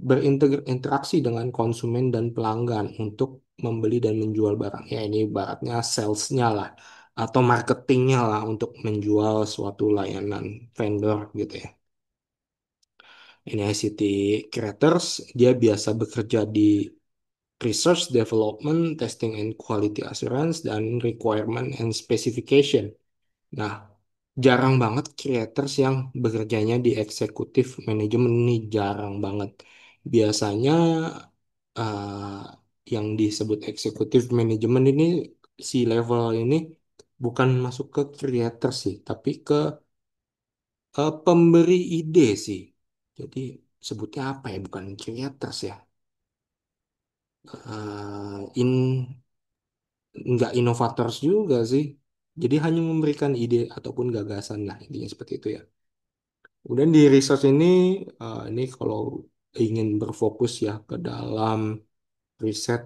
berinteraksi dengan konsumen dan pelanggan untuk membeli dan menjual barang. Ya, ini ibaratnya salesnya lah, atau marketingnya lah untuk menjual suatu layanan vendor gitu ya. Ini ICT creators, dia biasa bekerja di research, development, testing and quality assurance, dan requirement and specification. Nah, jarang banget creators yang bekerjanya di eksekutif manajemen, ini jarang banget. Biasanya eh, yang disebut eksekutif manajemen ini, si level ini bukan masuk ke creator sih, tapi ke pemberi ide sih. Jadi sebutnya apa ya? Bukan creators ya. Eh, in nggak inovators juga sih. Jadi hanya memberikan ide ataupun gagasan lah, intinya seperti itu ya. Kemudian di research ini kalau ingin berfokus ya ke dalam riset,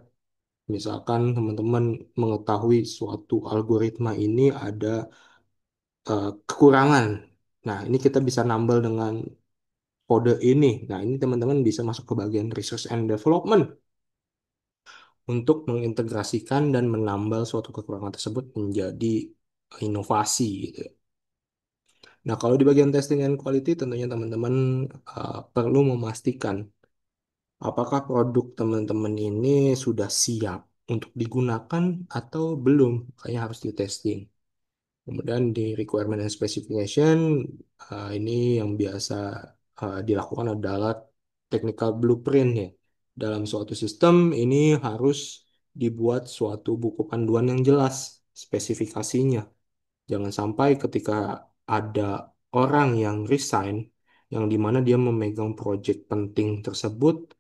misalkan teman-teman mengetahui suatu algoritma ini ada kekurangan. Nah, ini kita bisa nambah dengan kode ini. Nah, ini teman-teman bisa masuk ke bagian research and development untuk mengintegrasikan dan menambal suatu kekurangan tersebut menjadi inovasi gitu. Nah, kalau di bagian testing and quality tentunya teman-teman perlu memastikan apakah produk teman-teman ini sudah siap untuk digunakan atau belum. Kayaknya harus di testing. Kemudian di requirement and specification, ini yang biasa dilakukan adalah technical blueprint ya. Dalam suatu sistem ini harus dibuat suatu buku panduan yang jelas spesifikasinya. Jangan sampai ketika ada orang yang resign, yang dimana dia memegang project penting tersebut,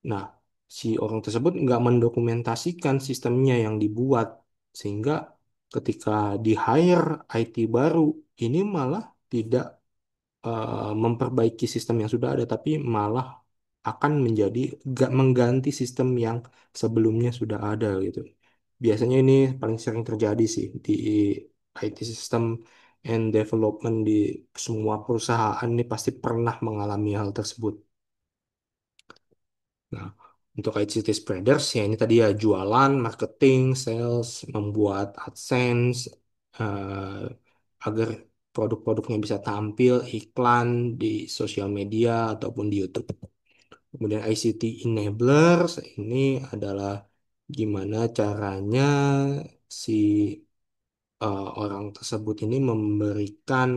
nah, si orang tersebut nggak mendokumentasikan sistemnya yang dibuat, sehingga ketika di hire IT baru, ini malah tidak memperbaiki sistem yang sudah ada, tapi malah akan menjadi nggak mengganti sistem yang sebelumnya sudah ada gitu. Biasanya ini paling sering terjadi sih di IT system and development di semua perusahaan ini pasti pernah mengalami hal tersebut. Nah, untuk ICT spreaders ya ini tadi ya jualan, marketing, sales, membuat AdSense, agar produk-produknya bisa tampil iklan di sosial media ataupun di YouTube. Kemudian ICT enablers ini adalah gimana caranya si orang tersebut ini memberikan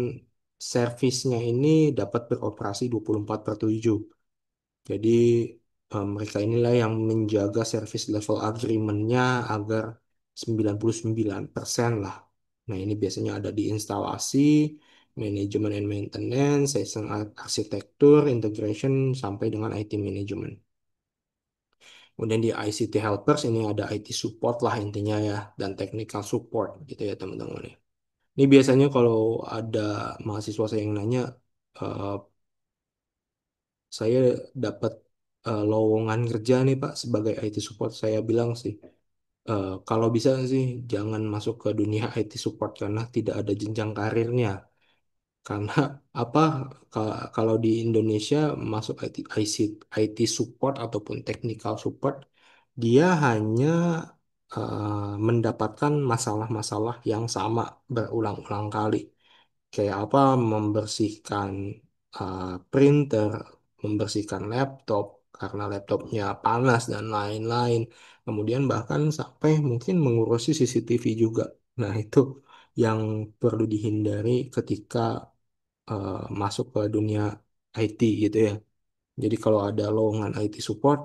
servisnya ini dapat beroperasi 24/7. Jadi mereka inilah yang menjaga service level agreement-nya agar 99% lah. Nah, ini biasanya ada di instalasi, manajemen and maintenance, sistem arsitektur, integration, sampai dengan IT management. Kemudian di ICT helpers ini ada IT support lah intinya ya, dan technical support gitu ya teman-teman ya. Ini biasanya kalau ada mahasiswa saya yang nanya, eh, saya dapat lowongan kerja nih Pak sebagai IT support, saya bilang sih, kalau bisa sih jangan masuk ke dunia IT support karena tidak ada jenjang karirnya. Karena apa? Kalau di Indonesia masuk IT support ataupun technical support, dia hanya mendapatkan masalah-masalah yang sama berulang-ulang kali. Kayak apa? Membersihkan printer, membersihkan laptop karena laptopnya panas dan lain-lain. Kemudian bahkan sampai mungkin mengurusi CCTV juga. Nah, itu yang perlu dihindari ketika masuk ke dunia IT gitu ya. Jadi kalau ada lowongan IT support,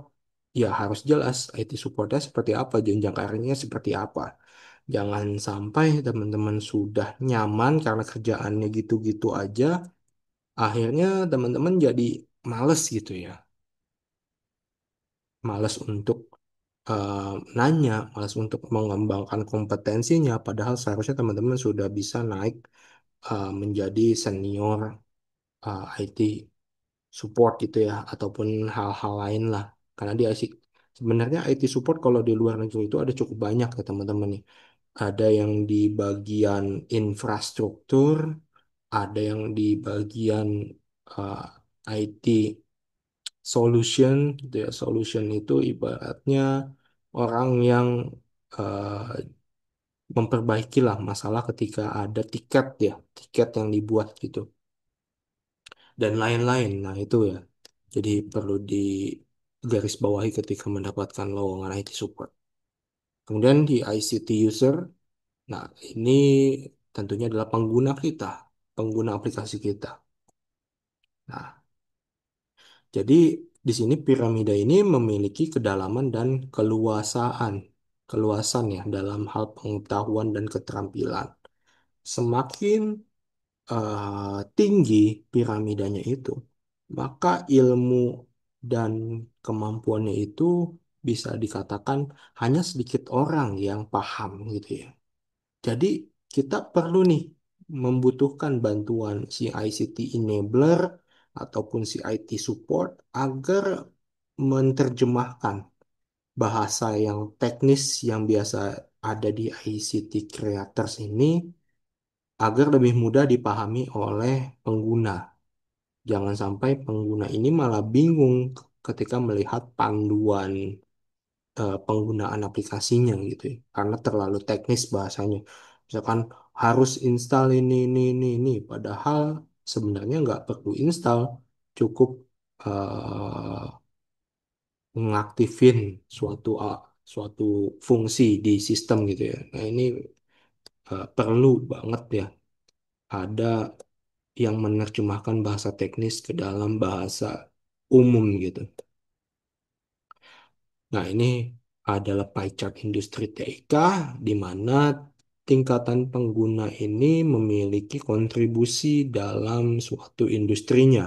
ya harus jelas IT supportnya seperti apa, jenjang karirnya seperti apa. Jangan sampai teman-teman sudah nyaman karena kerjaannya gitu-gitu aja, akhirnya teman-teman jadi males gitu ya. Males untuk nanya, males untuk mengembangkan kompetensinya, padahal seharusnya teman-teman sudah bisa naik menjadi senior IT support gitu ya ataupun hal-hal lain lah karena dia sih sebenarnya IT support kalau di luar negeri itu ada cukup banyak ya teman-teman nih, ada yang di bagian infrastruktur, ada yang di bagian uh, IT solution gitu ya. Solution itu ibaratnya orang yang uh, memperbaiki lah masalah ketika ada tiket ya, tiket yang dibuat gitu dan lain-lain. Nah, itu ya. Jadi perlu digarisbawahi ketika mendapatkan lowongan IT support. Kemudian di ICT user, nah ini tentunya adalah pengguna kita, pengguna aplikasi kita. Nah, jadi di sini piramida ini memiliki kedalaman dan keluasaan, keluasan ya dalam hal pengetahuan dan keterampilan. Semakin tinggi piramidanya itu, maka ilmu dan kemampuannya itu bisa dikatakan hanya sedikit orang yang paham gitu ya. Jadi kita perlu nih membutuhkan bantuan si ICT enabler ataupun si IT support agar menerjemahkan bahasa yang teknis yang biasa ada di ICT creators ini agar lebih mudah dipahami oleh pengguna. Jangan sampai pengguna ini malah bingung ketika melihat panduan penggunaan aplikasinya gitu ya, karena terlalu teknis bahasanya. Misalkan harus install ini, padahal sebenarnya nggak perlu install, cukup eh, mengaktifin suatu fungsi di sistem gitu ya. Nah ini perlu banget ya ada yang menerjemahkan bahasa teknis ke dalam bahasa umum gitu. Nah, ini adalah pie chart industri TIK di mana tingkatan pengguna ini memiliki kontribusi dalam suatu industrinya.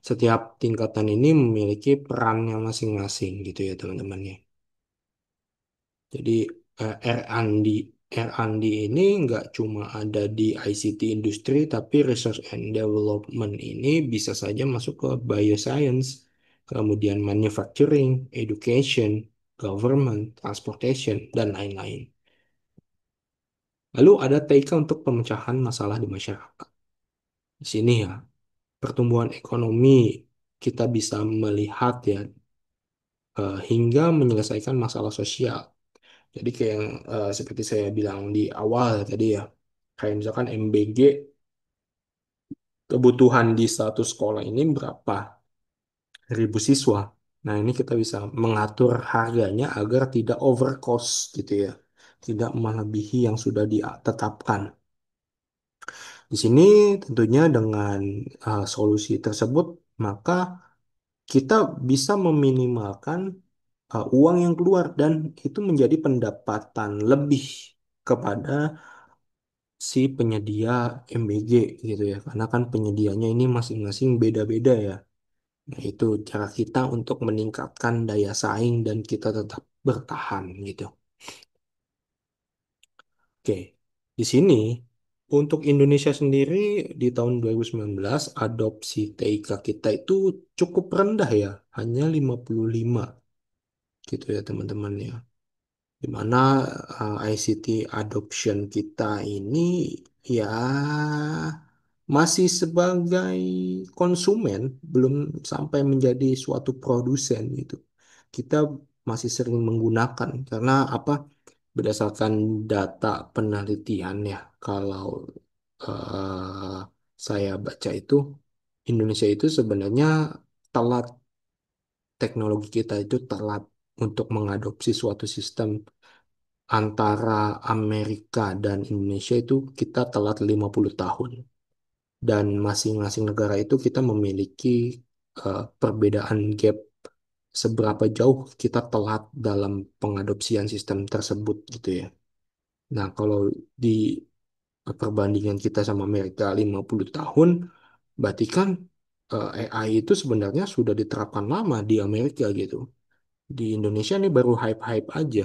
Setiap tingkatan ini memiliki perannya masing-masing gitu ya teman-teman ya. Jadi R&D R&D ini nggak cuma ada di ICT industri, tapi research and development ini bisa saja masuk ke bioscience, kemudian manufacturing, education, government, transportation, dan lain-lain. Lalu ada TIK untuk pemecahan masalah di masyarakat. Di sini ya, pertumbuhan ekonomi kita bisa melihat ya hingga menyelesaikan masalah sosial. Jadi kayak yang seperti saya bilang di awal tadi ya, Kayak misalkan MBG, kebutuhan di satu sekolah ini berapa ribu siswa. Nah, ini kita bisa mengatur harganya agar tidak overcost gitu ya. Tidak melebihi yang sudah ditetapkan. Di sini tentunya dengan solusi tersebut, maka kita bisa meminimalkan uang yang keluar dan itu menjadi pendapatan lebih kepada si penyedia MBG gitu ya. Karena kan penyedianya ini masing-masing beda-beda ya. Nah, itu cara kita untuk meningkatkan daya saing dan kita tetap bertahan gitu. Oke, di sini untuk Indonesia sendiri di tahun 2019 adopsi TIK kita itu cukup rendah ya, hanya 55 gitu ya teman-teman ya. Di mana ICT adoption kita ini ya masih sebagai konsumen, belum sampai menjadi suatu produsen gitu. Kita masih sering menggunakan karena apa? Berdasarkan data penelitian ya, kalau eh, saya baca itu Indonesia itu sebenarnya telat, teknologi kita itu telat untuk mengadopsi suatu sistem antara Amerika dan Indonesia itu kita telat 50 tahun. Dan masing-masing negara itu kita memiliki perbedaan gap seberapa jauh kita telat dalam pengadopsian sistem tersebut gitu ya. Nah, kalau di perbandingan kita sama Amerika 50 tahun, berarti kan AI itu sebenarnya sudah diterapkan lama di Amerika gitu. Di Indonesia ini baru hype-hype aja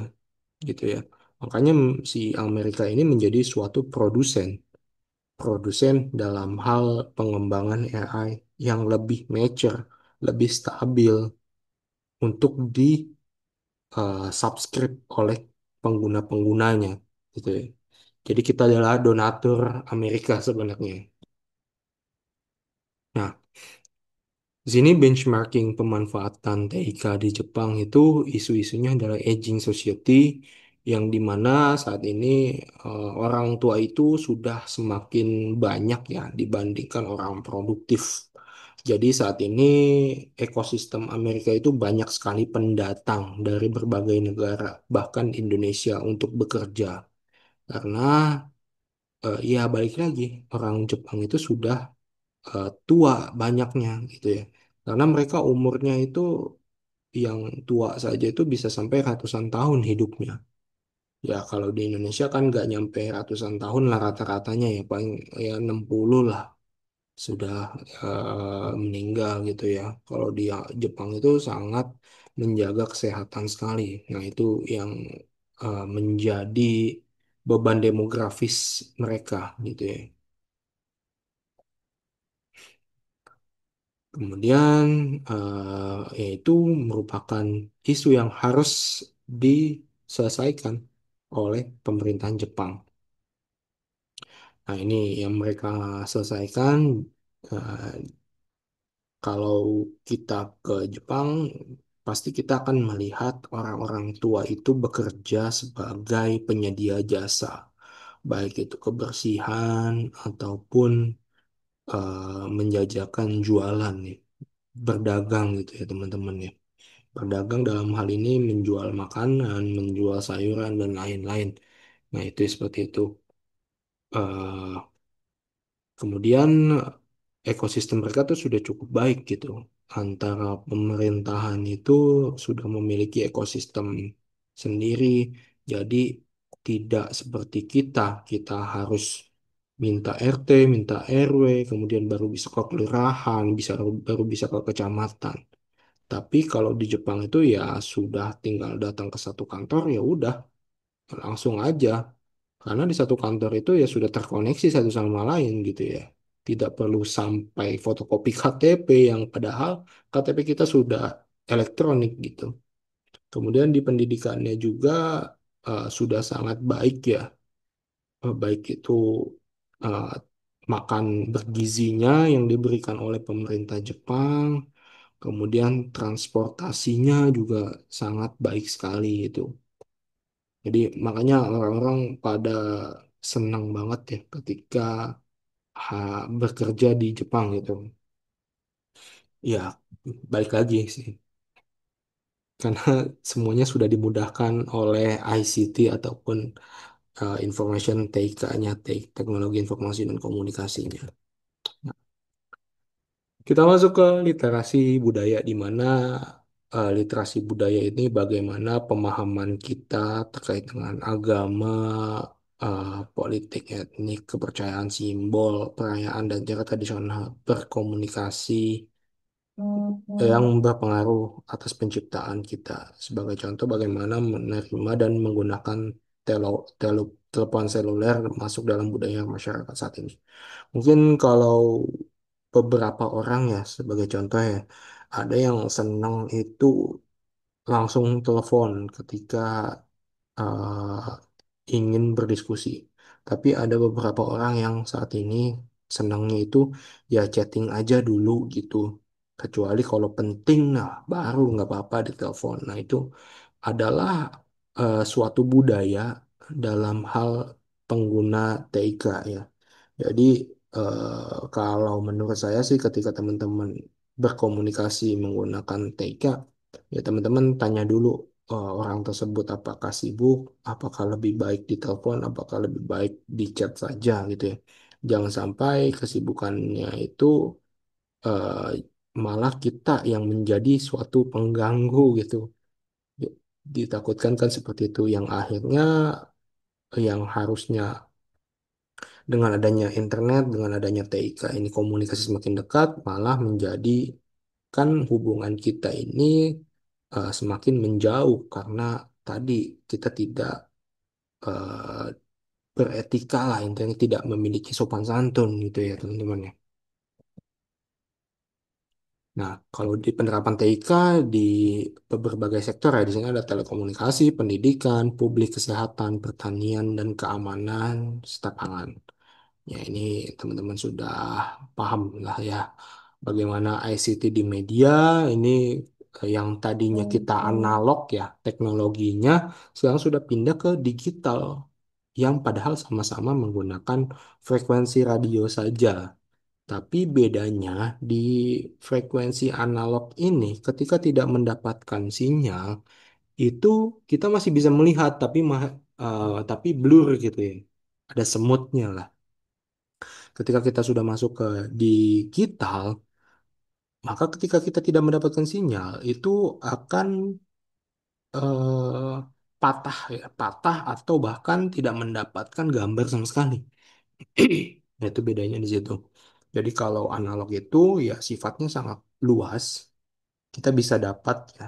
gitu ya. Makanya si Amerika ini menjadi suatu produsen dalam hal pengembangan AI yang lebih mature, lebih stabil untuk di subscribe oleh pengguna-penggunanya gitu ya. Jadi kita adalah donatur Amerika sebenarnya. Nah, di sini benchmarking pemanfaatan TIK di Jepang itu isu-isunya adalah aging society yang dimana saat ini orang tua itu sudah semakin banyak ya dibandingkan orang produktif. Jadi saat ini ekosistem Amerika itu banyak sekali pendatang dari berbagai negara, bahkan Indonesia untuk bekerja. Karena ya balik lagi orang Jepang itu sudah tua banyaknya gitu ya. Karena mereka umurnya itu yang tua saja itu bisa sampai ratusan tahun hidupnya. Ya kalau di Indonesia kan nggak nyampe ratusan tahun lah rata-ratanya ya paling ya 60 lah sudah meninggal gitu ya. Kalau di Jepang itu sangat menjaga kesehatan sekali. Nah itu yang menjadi beban demografis mereka gitu ya. Kemudian yaitu merupakan isu yang harus diselesaikan oleh pemerintahan Jepang. Nah, ini yang mereka selesaikan. eh, Kalau kita ke Jepang, pasti kita akan melihat orang-orang tua itu bekerja sebagai penyedia jasa, baik itu kebersihan ataupun menjajakan jualan ya, berdagang gitu ya teman-teman ya. Berdagang dalam hal ini menjual makanan, menjual sayuran dan lain-lain. Nah, itu seperti itu. Eh, Kemudian ekosistem mereka tuh sudah cukup baik gitu. Antara pemerintahan itu sudah memiliki ekosistem sendiri. Jadi tidak seperti kita. Kita harus minta RT, minta RW, kemudian baru bisa ke kelurahan, baru bisa ke kecamatan. Tapi kalau di Jepang itu ya sudah tinggal datang ke satu kantor ya udah langsung aja. Karena di satu kantor itu ya sudah terkoneksi satu sama lain gitu ya. Tidak perlu sampai fotokopi KTP yang padahal KTP kita sudah elektronik gitu. Kemudian di pendidikannya juga sudah sangat baik ya. Baik itu eh, makan bergizinya yang diberikan oleh pemerintah Jepang, kemudian transportasinya juga sangat baik sekali itu. Jadi makanya orang-orang pada senang banget ya ketika bekerja di Jepang gitu. Ya, balik lagi sih. Karena semuanya sudah dimudahkan oleh ICT ataupun information TIK-nya, teknologi informasi dan komunikasinya. Nah, kita masuk ke literasi budaya, di mana literasi budaya ini bagaimana pemahaman kita terkait dengan agama, politik, etnik, kepercayaan, simbol, perayaan, dan cara tradisional berkomunikasi yang berpengaruh atas penciptaan kita. Sebagai contoh, bagaimana menerima dan menggunakan telepon seluler masuk dalam budaya masyarakat saat ini. Mungkin kalau beberapa orang ya, sebagai contoh ya, ada yang senang itu langsung telepon ketika eh, ingin berdiskusi. Tapi ada beberapa orang yang saat ini senangnya itu ya chatting aja dulu gitu. Kecuali kalau penting, nah baru nggak apa-apa ditelepon. Nah itu adalah suatu budaya dalam hal pengguna TIK ya. Jadi kalau menurut saya sih ketika teman-teman berkomunikasi menggunakan TIK, ya teman-teman tanya dulu orang tersebut apakah sibuk, apakah lebih baik di telepon, apakah lebih baik di chat saja gitu ya. Jangan sampai kesibukannya itu eh, malah kita yang menjadi suatu pengganggu gitu. Ditakutkan kan seperti itu yang akhirnya yang harusnya dengan adanya internet, dengan adanya TIK ini komunikasi semakin dekat, malah menjadikan hubungan kita ini semakin menjauh karena tadi kita tidak eh, beretika lah, intinya tidak memiliki sopan santun gitu ya teman-teman ya. Nah, kalau di penerapan TIK di berbagai sektor ya, di sini ada telekomunikasi, pendidikan, publik, kesehatan, pertanian, dan keamanan, serta pangan. Ya, ini teman-teman sudah paham lah ya bagaimana ICT di media ini yang tadinya kita analog ya teknologinya sekarang sudah pindah ke digital yang padahal sama-sama menggunakan frekuensi radio saja. Tapi bedanya di frekuensi analog ini ketika tidak mendapatkan sinyal itu kita masih bisa melihat tapi blur gitu ya. Ada semutnya lah. Ketika kita sudah masuk ke digital, maka ketika kita tidak mendapatkan sinyal, itu akan eh, patah ya, patah atau bahkan tidak mendapatkan gambar sama sekali. Nah, itu bedanya di situ. Jadi kalau analog itu ya sifatnya sangat luas, kita bisa dapat ya.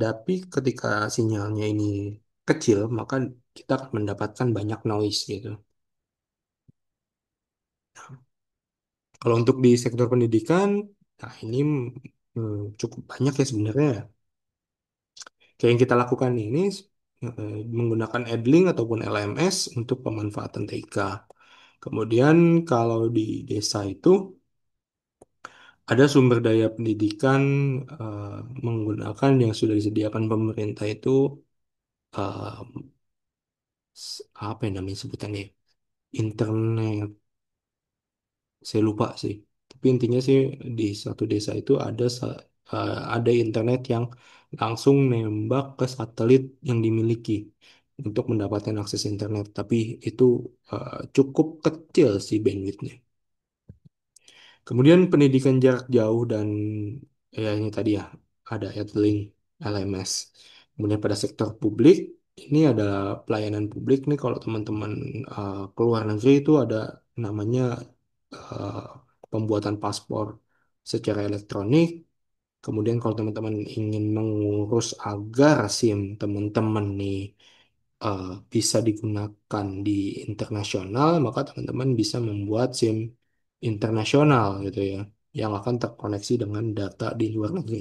Tapi ketika sinyalnya ini kecil, maka kita akan mendapatkan banyak noise gitu. Kalau untuk di sektor pendidikan, nah ini cukup banyak ya sebenarnya. Kayak yang kita lakukan ini menggunakan Edlink ataupun LMS untuk pemanfaatan TIK. Kemudian kalau di desa itu ada sumber daya pendidikan eh, menggunakan yang sudah disediakan pemerintah itu eh, apa yang namanya sebutannya? Internet. Saya lupa sih. Tapi intinya sih di satu desa itu ada internet yang langsung nembak ke satelit yang dimiliki untuk mendapatkan akses internet. Tapi itu cukup kecil sih bandwidthnya. Kemudian pendidikan jarak jauh dan ya ini tadi ya ada Edlink, LMS. Kemudian pada sektor publik ini ada pelayanan publik nih kalau teman-teman keluar negeri itu ada namanya eh, pembuatan paspor secara elektronik. Kemudian kalau teman-teman ingin mengurus agar SIM teman-teman nih eh, bisa digunakan di internasional, maka teman-teman bisa membuat SIM internasional gitu ya, yang akan terkoneksi dengan data di luar negeri.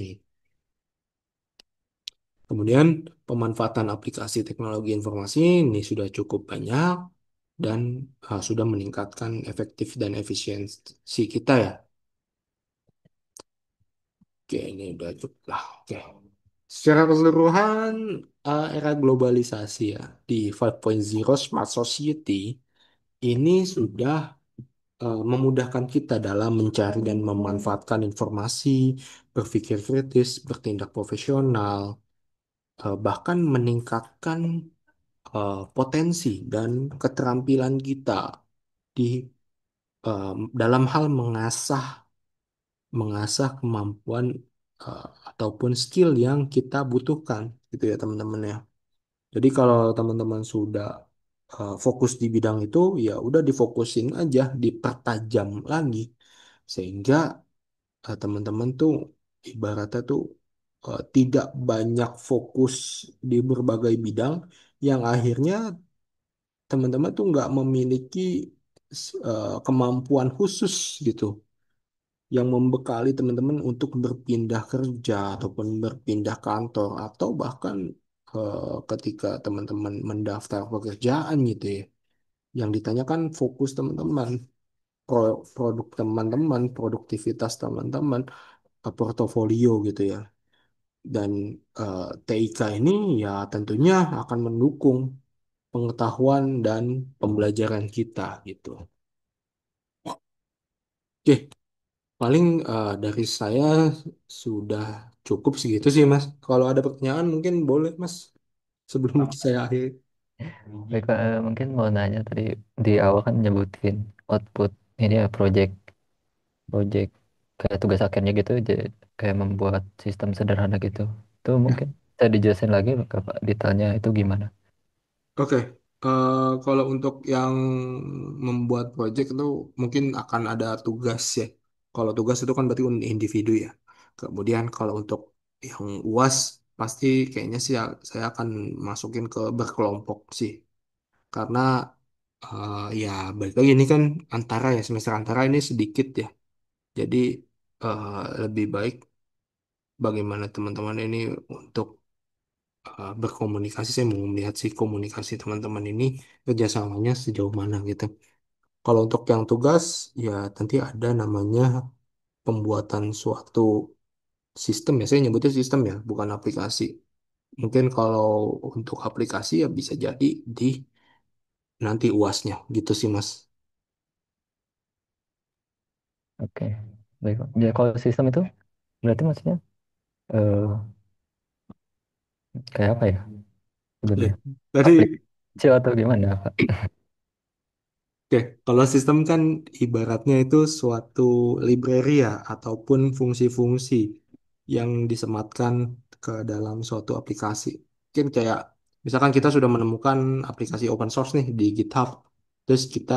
Kemudian pemanfaatan aplikasi teknologi informasi ini sudah cukup banyak dan sudah meningkatkan efektif dan efisiensi kita ya. Oke, ini udah cukup lah. Oke. Secara keseluruhan, era globalisasi ya, di 5.0 Smart Society ini sudah memudahkan kita dalam mencari dan memanfaatkan informasi, berpikir kritis, bertindak profesional, bahkan meningkatkan potensi dan keterampilan kita di dalam hal mengasah mengasah kemampuan ataupun skill yang kita butuhkan gitu ya teman-teman ya. Jadi kalau teman-teman sudah fokus di bidang itu ya udah difokusin aja, dipertajam lagi sehingga teman-teman tuh ibaratnya tuh tidak banyak fokus di berbagai bidang yang akhirnya teman-teman tuh nggak memiliki kemampuan khusus gitu yang membekali teman-teman untuk berpindah kerja ataupun berpindah kantor atau bahkan ketika teman-teman mendaftar pekerjaan gitu ya yang ditanyakan fokus teman-teman produk teman-teman produktivitas teman-teman portofolio gitu ya dan TIK ini ya tentunya akan mendukung pengetahuan dan pembelajaran kita gitu. Oke, paling dari saya sudah cukup segitu sih, Mas. Kalau ada pertanyaan mungkin boleh, Mas, sebelum saya akhiri. Baik, Kak, mungkin mau nanya tadi di awal kan nyebutin output ini ya project kayak tugas akhirnya gitu kayak membuat sistem sederhana gitu. Itu Ya, mungkin saya dijelasin lagi Kak, detailnya itu gimana? oke. Kalau untuk yang membuat project itu mungkin akan ada tugas ya. Kalau tugas itu kan berarti individu ya. Kemudian kalau untuk yang UAS pasti kayaknya sih saya akan masukin ke berkelompok sih. Karena ya balik lagi ini kan antara ya semester antara ini sedikit ya. Jadi lebih baik bagaimana teman-teman ini untuk berkomunikasi. Saya mau melihat sih komunikasi teman-teman ini kerjasamanya sejauh mana gitu. Kalau untuk yang tugas ya nanti ada namanya pembuatan suatu sistem ya. Saya nyebutnya sistem ya, bukan aplikasi. Mungkin kalau untuk aplikasi ya bisa jadi di nanti UASnya gitu sih Mas. Oke, baik, Pak. Ya, kalau sistem itu berarti maksudnya eh, kayak apa ya Oke. sebetulnya? Tadi Aplikasi atau gimana, Pak? Oke, kalau sistem kan ibaratnya itu suatu library ya, ataupun fungsi-fungsi yang disematkan ke dalam suatu aplikasi. Mungkin kayak, misalkan kita sudah menemukan aplikasi open source nih di GitHub, terus kita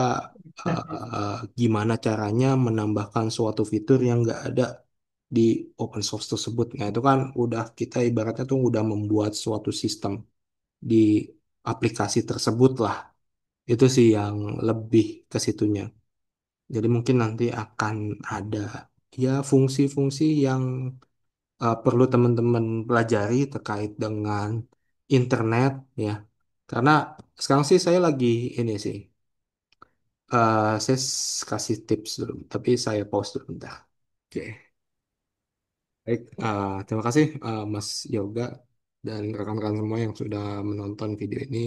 gimana caranya menambahkan suatu fitur yang nggak ada di open source tersebut. Nah, itu kan udah kita ibaratnya tuh udah membuat suatu sistem di aplikasi tersebut lah. Itu sih yang lebih ke situnya. Jadi mungkin nanti akan ada ya fungsi-fungsi yang perlu teman-teman pelajari terkait dengan internet ya. Karena sekarang sih saya lagi ini sih, saya kasih tips dulu, tapi saya pause dulu bentar. Oke. Baik, terima kasih Mas Yoga dan rekan-rekan semua yang sudah menonton video ini.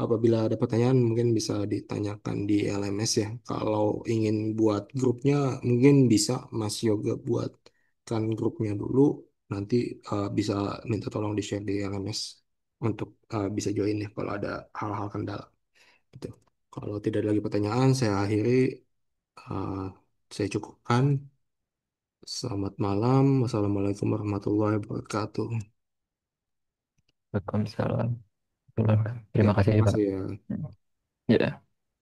Apabila ada pertanyaan mungkin bisa ditanyakan di LMS ya. Kalau ingin buat grupnya mungkin bisa Mas Yoga buatkan grupnya dulu. Nanti bisa minta tolong di-share di LMS untuk bisa join ya kalau ada hal-hal kendala. Gitu. Kalau tidak ada lagi pertanyaan, saya akhiri. eh, saya cukupkan. Selamat malam. Wassalamualaikum warahmatullahi wabarakatuh. Waalaikumsalam. Ya, Terima kasih, terima Pak. kasih ya. Ya.